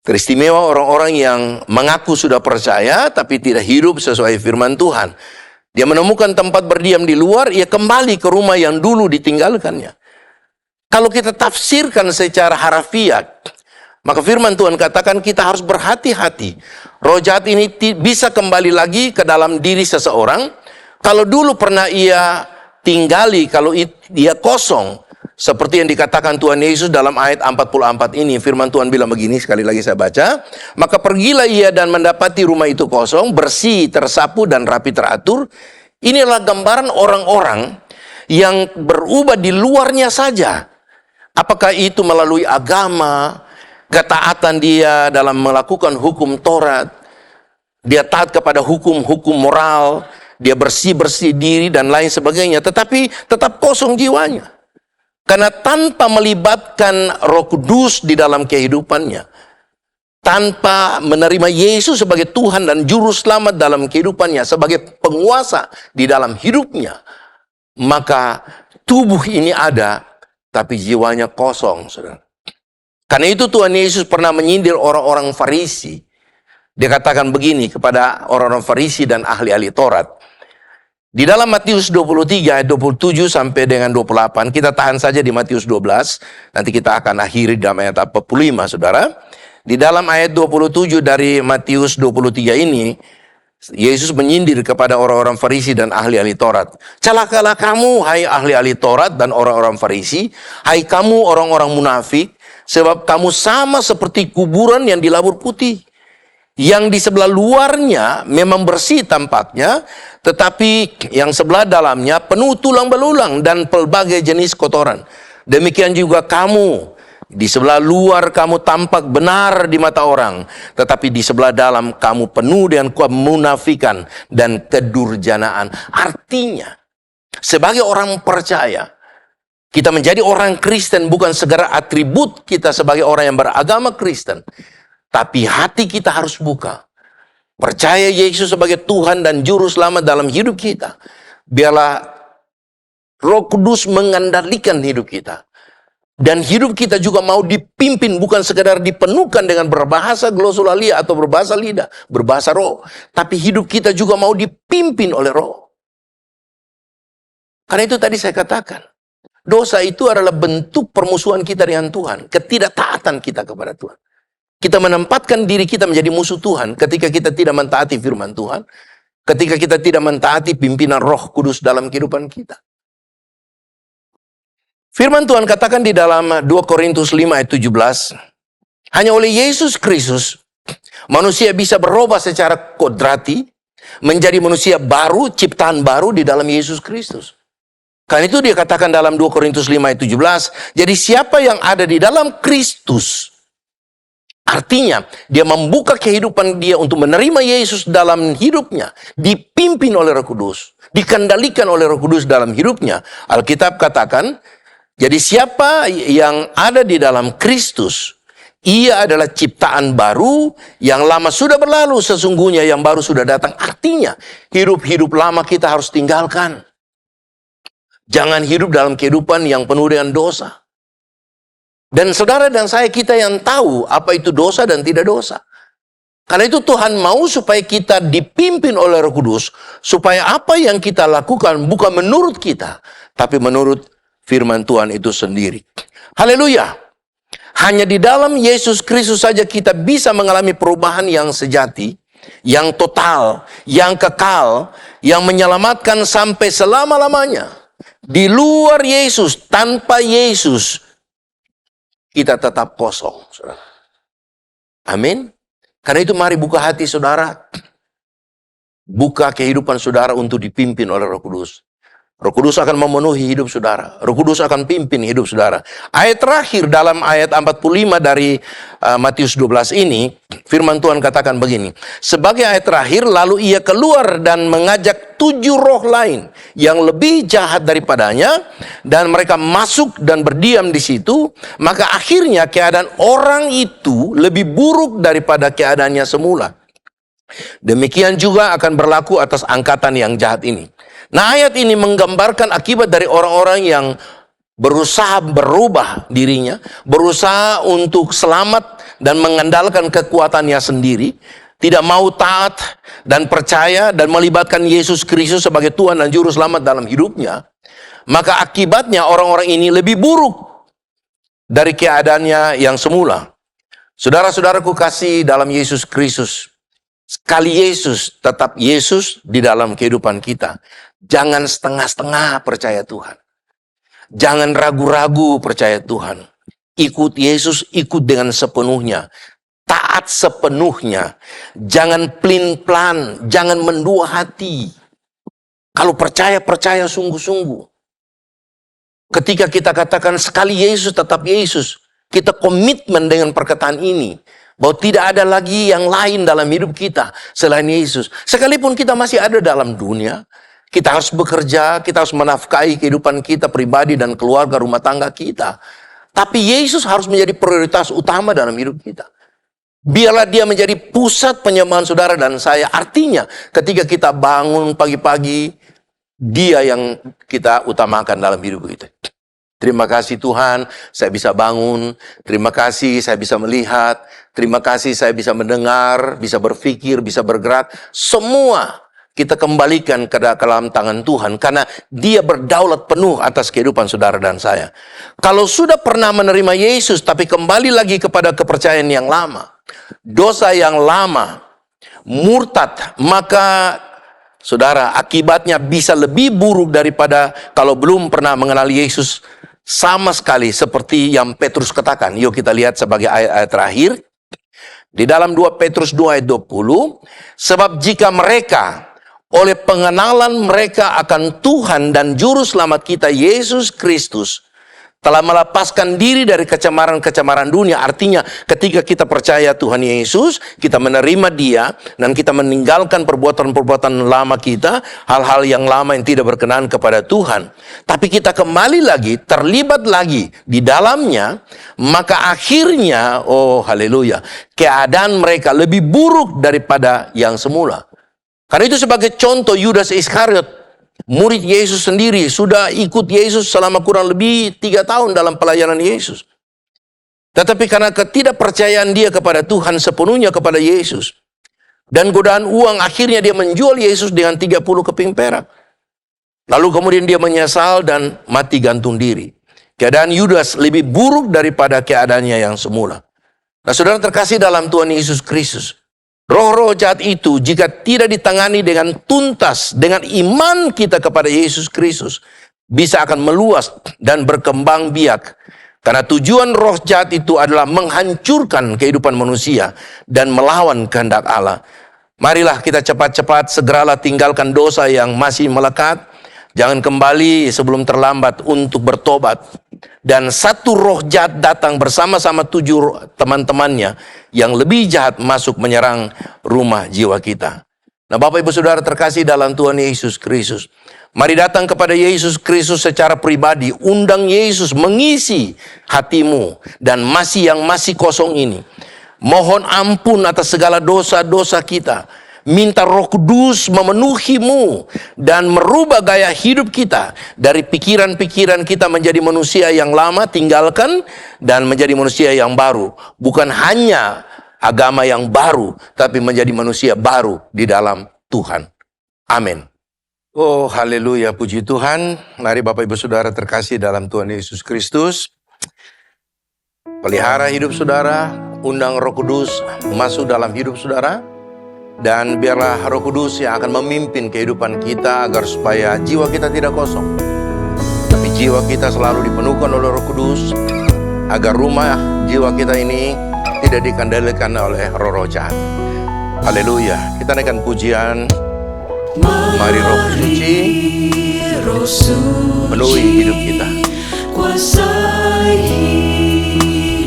Teristimewa orang-orang yang mengaku sudah percaya, tapi tidak hidup sesuai firman Tuhan. Dia menemukan tempat berdiam di luar, ia kembali ke rumah yang dulu ditinggalkannya. Kalau kita tafsirkan secara harafiah, maka firman Tuhan katakan kita harus berhati-hati. Roh jahat ini bisa kembali lagi ke dalam diri seseorang. Kalau dulu pernah ia tinggali, kalau dia kosong, seperti yang dikatakan Tuhan Yesus dalam ayat 44 ini, firman Tuhan bilang begini, sekali lagi saya baca, maka pergilah ia dan mendapati rumah itu kosong, bersih, tersapu, dan rapi teratur. Inilah gambaran orang-orang yang berubah di luarnya saja. Apakah itu melalui agama, ketaatan dia dalam melakukan hukum Taurat, dia taat kepada hukum-hukum moral, dia bersih-bersih diri dan lain sebagainya, tetapi tetap kosong jiwanya. Karena tanpa melibatkan Roh Kudus di dalam kehidupannya, tanpa menerima Yesus sebagai Tuhan dan Juru Selamat dalam kehidupannya, sebagai penguasa di dalam hidupnya, maka tubuh ini ada, tapi jiwanya kosong, saudara. Karena itu Tuhan Yesus pernah menyindir orang-orang Farisi. Dia katakan begini kepada orang-orang Farisi dan ahli-ahli Taurat. Di dalam Matius 23 ayat 27 sampai dengan 28, kita tahan saja di Matius 12, nanti kita akan akhiri dalam ayat 45, saudara. Di dalam ayat 27 dari Matius 23 ini, Yesus menyindir kepada orang-orang Farisi dan ahli-ahli Taurat. Celakalah kamu, hai ahli-ahli Taurat dan orang-orang Farisi, hai kamu orang-orang munafik, sebab kamu sama seperti kuburan yang dilabur putih, yang di sebelah luarnya memang bersih tampaknya, tetapi yang sebelah dalamnya penuh tulang belulang dan pelbagai jenis kotoran. Demikian juga kamu, di sebelah luar kamu tampak benar di mata orang, tetapi di sebelah dalam kamu penuh dengan kemunafikan dan kedurjanaan. Artinya, sebagai orang percaya, kita menjadi orang Kristen bukan segera atribut kita sebagai orang yang beragama Kristen, tapi hati kita harus buka. Percaya Yesus sebagai Tuhan dan Juru Selamat dalam hidup kita. Biarlah Roh Kudus mengendalikan hidup kita. Dan hidup kita juga mau dipimpin, bukan sekedar dipenuhkan dengan berbahasa glosolalia atau berbahasa lidah, berbahasa roh. Tapi hidup kita juga mau dipimpin oleh roh. Karena itu tadi saya katakan, dosa itu adalah bentuk permusuhan kita dengan Tuhan. Ketidaktaatan kita kepada Tuhan. Kita menempatkan diri kita menjadi musuh Tuhan ketika kita tidak mentaati firman Tuhan, ketika kita tidak mentaati pimpinan Roh Kudus dalam kehidupan kita. Firman Tuhan katakan di dalam 2 Korintus 5 ayat 17, hanya oleh Yesus Kristus manusia bisa berubah secara kodrati menjadi manusia baru, ciptaan baru di dalam Yesus Kristus. Karena itu dia katakan dalam 2 Korintus 5 ayat 17, jadi siapa yang ada di dalam Kristus, artinya, dia membuka kehidupan dia untuk menerima Yesus dalam hidupnya. Dipimpin oleh Roh Kudus. Dikendalikan oleh Roh Kudus dalam hidupnya. Alkitab katakan, jadi siapa yang ada di dalam Kristus, ia adalah ciptaan baru, yang lama sudah berlalu, sesungguhnya yang baru sudah datang. Artinya, hidup-hidup lama kita harus tinggalkan. Jangan hidup dalam kehidupan yang penuh dengan dosa. Dan saudara dan saya, kita yang tahu apa itu dosa dan tidak dosa. Karena itu Tuhan mau supaya kita dipimpin oleh Roh Kudus, supaya apa yang kita lakukan bukan menurut kita, tapi menurut firman Tuhan itu sendiri. Haleluya. Hanya di dalam Yesus Kristus saja kita bisa mengalami perubahan yang sejati, yang total, yang kekal, yang menyelamatkan sampai selama-lamanya. Di luar Yesus, tanpa Yesus, kita tetap kosong, saudara. Amin. Karena itu mari buka hati saudara. Buka kehidupan saudara untuk dipimpin oleh Roh Kudus. Roh Kudus akan memenuhi hidup saudara. Roh Kudus akan pimpin hidup saudara. Ayat terakhir dalam ayat 45 dari Matius 12 ini, firman Tuhan katakan begini. Sebagai ayat terakhir, lalu ia keluar dan mengajak 7 roh lain yang lebih jahat daripadanya, dan mereka masuk dan berdiam di situ. Maka akhirnya keadaan orang itu lebih buruk daripada keadaannya semula. Demikian juga akan berlaku atas angkatan yang jahat ini. Nah, ayat ini menggambarkan akibat dari orang-orang yang berusaha berubah dirinya, berusaha untuk selamat dan mengandalkan kekuatannya sendiri, tidak mau taat dan percaya dan melibatkan Yesus Kristus sebagai Tuhan dan Juru Selamat dalam hidupnya. Maka akibatnya orang-orang ini lebih buruk dari keadaannya yang semula. Saudara-saudaraku kasih dalam Yesus Kristus, sekali Yesus, tetap Yesus di dalam kehidupan kita. Jangan setengah-setengah percaya Tuhan. Jangan ragu-ragu percaya Tuhan. Ikut Yesus, ikut dengan sepenuhnya. Taat sepenuhnya. Jangan pelin-pelan, jangan mendua hati. Kalau percaya, percaya sungguh-sungguh. Ketika kita katakan sekali Yesus, tetap Yesus, kita komitmen dengan perkataan ini. Bahwa tidak ada lagi yang lain dalam hidup kita selain Yesus. Sekalipun kita masih ada dalam dunia, Kita harus bekerja, kita harus menafkahi kehidupan kita pribadi dan keluarga rumah tangga kita. Tapi Yesus harus menjadi prioritas utama dalam hidup kita. Biarlah dia menjadi pusat penyembahan saudara dan saya. Artinya ketika kita bangun pagi-pagi, dia yang kita utamakan dalam hidup kita. Terima kasih Tuhan, saya bisa bangun. Terima kasih saya bisa melihat. Terima kasih saya bisa mendengar, bisa berpikir, bisa bergerak. Semua kita kembalikan ke dalam tangan Tuhan. Karena dia berdaulat penuh atas kehidupan saudara dan saya. Kalau sudah pernah menerima Yesus, tapi kembali lagi kepada kepercayaan yang lama, dosa yang lama, murtad, maka saudara, akibatnya bisa lebih buruk daripada kalau belum pernah mengenal Yesus sama sekali, seperti yang Petrus katakan. Yuk kita lihat sebagai ayat-ayat terakhir. Di dalam 2 Petrus 2 ayat 20. Sebab jika mereka oleh pengenalan mereka akan Tuhan dan Juru Selamat kita Yesus Kristus telah melepaskan diri dari kecemaran-kecemaran dunia. Artinya ketika kita percaya Tuhan Yesus, kita menerima dia, dan kita meninggalkan perbuatan-perbuatan lama kita, hal-hal yang lama yang tidak berkenan kepada Tuhan. Tapi kita kembali lagi, terlibat lagi di dalamnya, maka akhirnya, oh haleluya, keadaan mereka lebih buruk daripada yang semula. Karena itu sebagai contoh Yudas Iskariot, murid Yesus sendiri, sudah ikut Yesus selama kurang lebih 3 tahun dalam pelayanan Yesus. Tetapi karena ketidakpercayaan dia kepada Tuhan sepenuhnya kepada Yesus, dan godaan uang, akhirnya dia menjual Yesus dengan 30 keping perak. Lalu kemudian dia menyesal dan mati gantung diri. Keadaan Yudas lebih buruk daripada keadaannya yang semula. Nah saudara terkasih dalam Tuhan Yesus Kristus, roh-roh jahat itu jika tidak ditangani dengan tuntas, dengan iman kita kepada Yesus Kristus, bisa akan meluas dan berkembang biak. Karena tujuan roh jahat itu adalah menghancurkan kehidupan manusia dan melawan kehendak Allah. Marilah kita cepat-cepat segeralah tinggalkan dosa yang masih melekat. Jangan kembali sebelum terlambat untuk bertobat. Dan satu roh jahat datang bersama-sama 7 teman-temannya yang lebih jahat masuk menyerang rumah jiwa kita. Nah Bapak Ibu Saudara terkasih dalam Tuhan Yesus Kristus, mari datang kepada Yesus Kristus secara pribadi. Undang Yesus mengisi hatimu dan yang masih kosong ini. Mohon ampun atas segala dosa-dosa kita. Minta Roh Kudus memenuhimu dan merubah gaya hidup kita. Dari pikiran-pikiran kita menjadi manusia yang lama, tinggalkan, dan menjadi manusia yang baru. Bukan hanya agama yang baru, tapi menjadi manusia baru di dalam Tuhan. Amin. Oh haleluya, puji Tuhan. Mari Bapak Ibu Saudara terkasih dalam Tuhan Yesus Kristus. Pelihara hidup saudara, undang Roh Kudus masuk dalam hidup saudara. Dan biarlah Roh Kudus yang akan memimpin kehidupan kita agar supaya jiwa kita tidak kosong. Tapi jiwa kita selalu dipenuhkan oleh Roh Kudus, agar rumah jiwa kita ini tidak dikendalikan oleh roh-roh jahat. Haleluya. Kita naikkan pujian. Mari Roh Suci penuhi hidup kita. Kuasai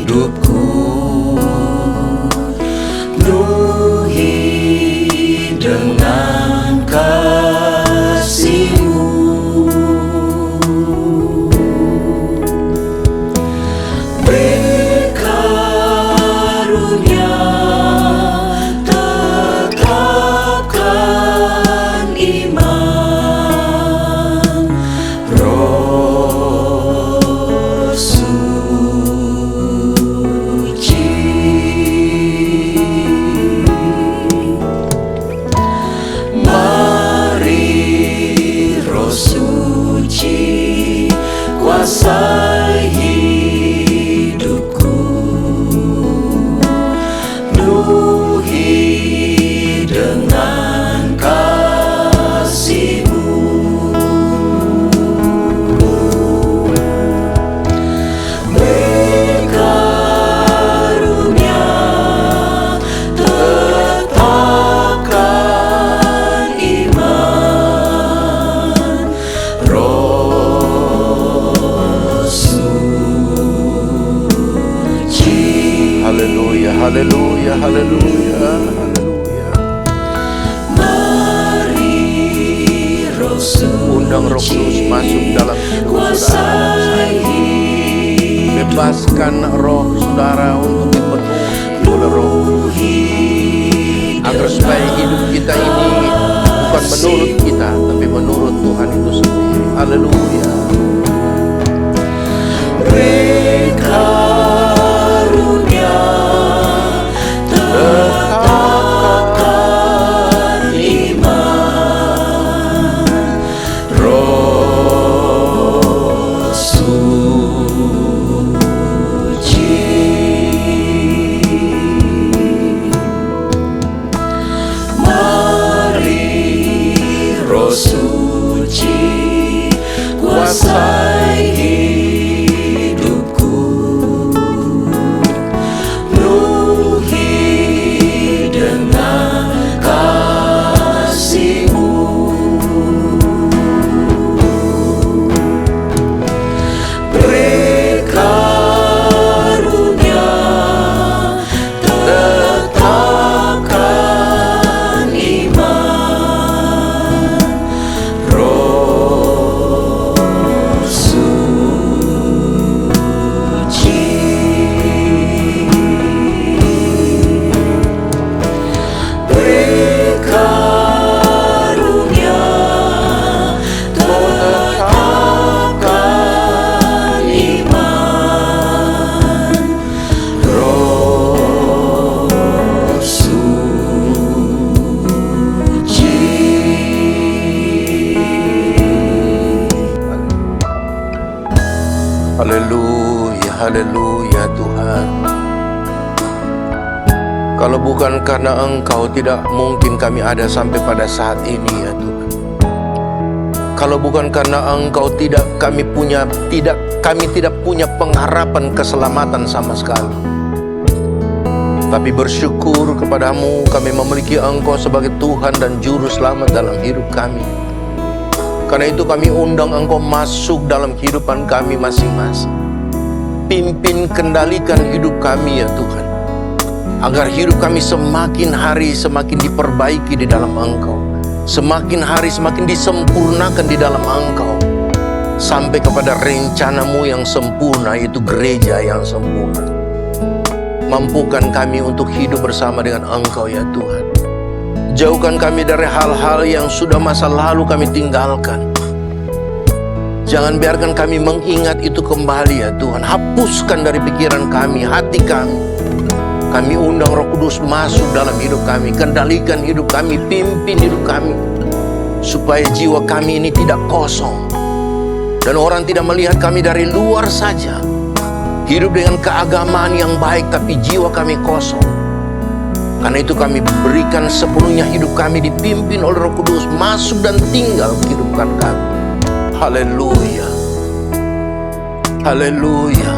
hidupku, penuhi dengan kasih-Mu. Beri karunia, tetapkan iman, Roh Suci. Kuasai hidupku, penuhi dengan kasih-Mu. Beri karunia, tetapkan iman, Haleluya, haleluya, haleluya. Mari Roh Undang Roh Kudus masuk dalam hidup saudara dan saya. Bebaskan roh saudara untuk dipenuhi oleh Roh Kudus, agar supaya hidup kita ini bukan menurut kita, tapi menurut Tuhan itu sendiri. Haleluya. Beri karunia tetapkan iman, Roh Suci. Mari Roh Suci kuasai hidupku, penuhi dengan kasih-Mu. Beri karunia tetapkan iman, Roh Suci. Beri karunia tetapkan iman, Roh Suci. Haleluya, haleluya Tuhan. Kalau bukan karena Engkau, tidak mungkin kami ada sampai pada saat ini ya Tuhan. Kalau bukan karena Engkau, kami tidak punya pengharapan keselamatan sama sekali. Tapi bersyukur kepadamu, kami memiliki Engkau sebagai Tuhan dan Juru Selamat dalam hidup kami. Karena itu kami undang Engkau masuk dalam kehidupan kami masing-masing. Pimpin, kendalikan hidup kami ya Tuhan, agar hidup kami semakin hari semakin diperbaiki di dalam Engkau, semakin hari semakin disempurnakan di dalam Engkau, sampai kepada rencana-Mu yang sempurna, yaitu gereja yang sempurna. Mampukan kami untuk hidup bersama dengan Engkau ya Tuhan. Jauhkan kami dari hal-hal yang sudah masa lalu kami tinggalkan. Jangan biarkan kami mengingat itu kembali ya Tuhan. Hapuskan dari pikiran kami, hati kami. Kami undang Roh Kudus masuk dalam hidup kami. Kendalikan hidup kami, pimpin hidup kami, supaya jiwa kami ini tidak kosong, dan orang tidak melihat kami dari luar saja, hidup dengan keagamaan yang baik, tapi jiwa kami kosong. Karena itu kami berikan sepenuhnya hidup kami dipimpin oleh Roh Kudus, masuk dan tinggal kehidupan kami. Haleluya, haleluya,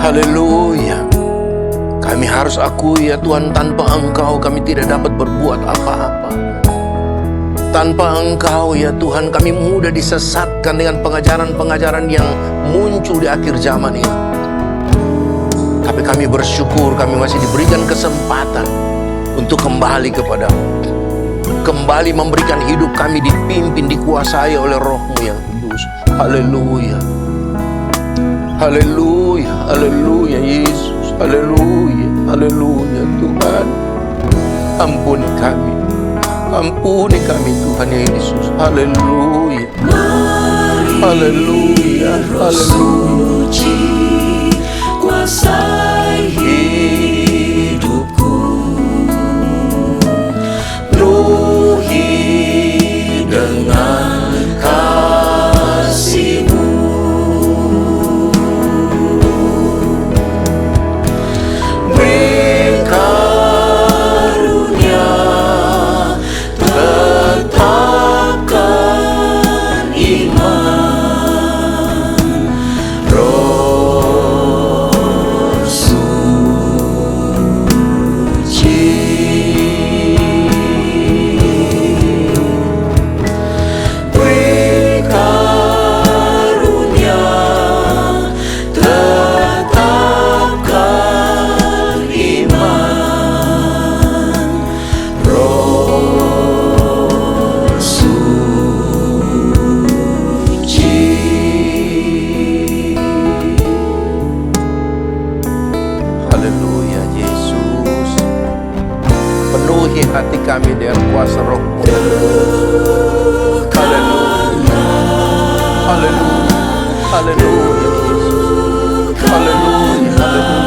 haleluya. Kami harus akui ya Tuhan, tanpa Engkau kami tidak dapat berbuat apa-apa. Tanpa Engkau ya Tuhan, kami mudah disesatkan dengan pengajaran-pengajaran yang muncul di akhir zaman ini. Tapi kami bersyukur kami masih diberikan kesempatan untuk kembali kepadamu, kembali memberikan hidup kami dipimpin, dikuasai oleh Roh-Mu yang kudus. Haleluya, haleluya, haleluya Yesus, haleluya, haleluya Tuhan. Ampuni kami Tuhan Yesus. Haleluya, haleluya, haleluya. Kuasai hidupku, penuhi dengan kasih-Mu. Beri karunia tetapkan iman, Roh hati kami dengan kuasa roh-Mu yang kudus. Haleluya. Haleluya. Haleluya. Haleluya. Haleluya.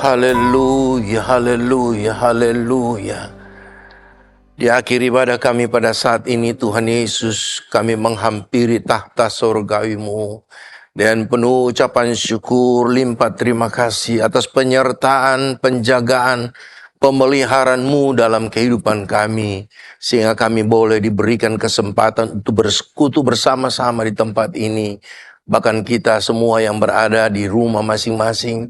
Haleluya, haleluya, haleluya. Di akhir ibadah kami pada saat ini, Tuhan Yesus, kami menghampiri tahta surgawi-Mu dengan penuh ucapan syukur, limpah terima kasih atas penyertaan, penjagaan, pemeliharaan-Mu dalam kehidupan kami, sehingga kami boleh diberikan kesempatan untuk bersekutu bersama-sama di tempat ini. Bahkan kita semua yang berada di rumah masing-masing,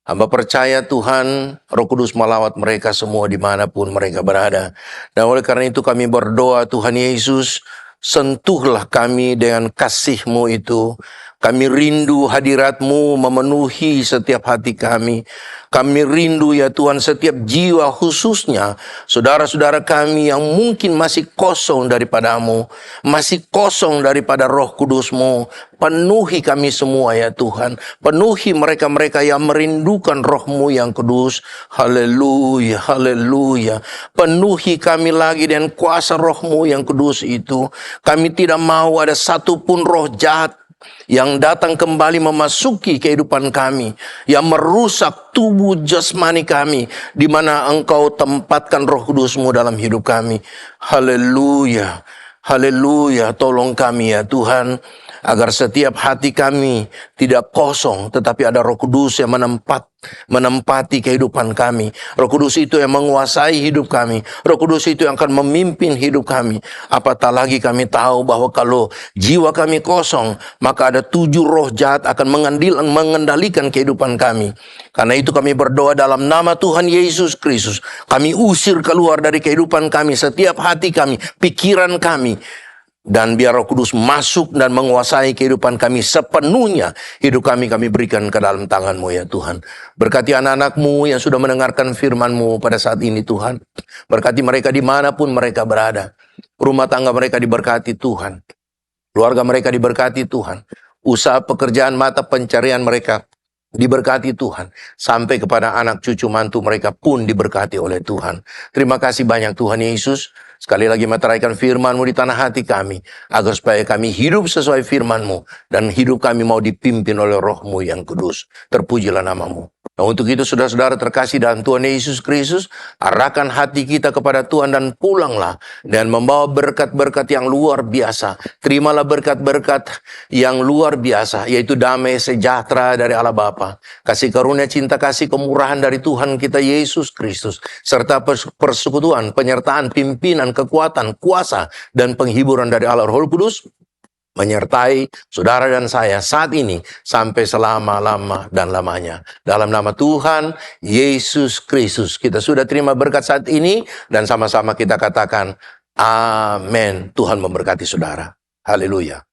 hamba percaya Tuhan, Roh Kudus melawat mereka semua dimanapun mereka berada. Dan oleh karena itu kami berdoa, Tuhan Yesus, sentuhlah kami dengan kasih-Mu itu. Kami rindu hadirat-Mu memenuhi setiap hati kami. Kami rindu ya Tuhan setiap jiwa, khususnya saudara-saudara kami yang mungkin masih kosong daripada-Mu, masih kosong daripada Roh Kudus-Mu. Penuhi kami semua ya Tuhan. Penuhi mereka-mereka yang merindukan Roh-Mu yang kudus. Haleluya, haleluya. Penuhi kami lagi dengan kuasa Roh-Mu yang kudus itu. Kami tidak mau ada satupun roh jahat yang datang kembali memasuki kehidupan kami, yang merusak tubuh jasmani kami, di mana Engkau tempatkan Roh Kudus-Mu dalam hidup kami. Haleluya, haleluya. Tolong kami ya Tuhan, agar setiap hati kami tidak kosong, tetapi ada Roh Kudus yang menempati kehidupan kami. Roh Kudus itu yang menguasai hidup kami. Roh Kudus itu yang akan memimpin hidup kami. Apatah lagi kami tahu bahwa kalau jiwa kami kosong, maka ada 7 roh jahat akan mengendalikan kehidupan kami. Karena itu kami berdoa dalam nama Tuhan Yesus Kristus. Kami usir keluar dari kehidupan kami, setiap hati kami, pikiran kami. Dan biar Roh Kudus masuk dan menguasai kehidupan kami sepenuhnya. Hidup kami berikan ke dalam tangan-Mu ya Tuhan. Berkati anak-anak-Mu yang sudah mendengarkan firman-Mu pada saat ini Tuhan. Berkati mereka dimanapun mereka berada. Rumah tangga mereka diberkati Tuhan. Keluarga mereka diberkati Tuhan. Usaha pekerjaan mata pencarian mereka diberkati Tuhan. Sampai kepada anak cucu mantu mereka pun diberkati oleh Tuhan. Terima kasih banyak Tuhan Yesus. Sekali lagi meteraikan firman-Mu di tanah hati kami, agar supaya kami hidup sesuai firman-Mu, dan hidup kami mau dipimpin oleh Roh-Mu yang kudus. Terpujilah nama-Mu. Nah, untuk itu saudara-saudara terkasih dalam Tuhan Yesus Kristus, arahkan hati kita kepada Tuhan dan pulanglah dan membawa berkat-berkat yang luar biasa. Terimalah berkat-berkat yang luar biasa, yaitu damai sejahtera dari Allah Bapa, kasih karunia, cinta kasih, kemurahan dari Tuhan kita Yesus Kristus, serta persekutuan, penyertaan, pimpinan, kekuatan, kuasa, dan penghiburan dari Allah Roh Kudus menyertai saudara dan saya saat ini sampai selama-lama dan lamanya. Dalam nama Tuhan Yesus Kristus kita sudah terima berkat saat ini dan sama-sama kita katakan amin. Tuhan memberkati saudara. Haleluya.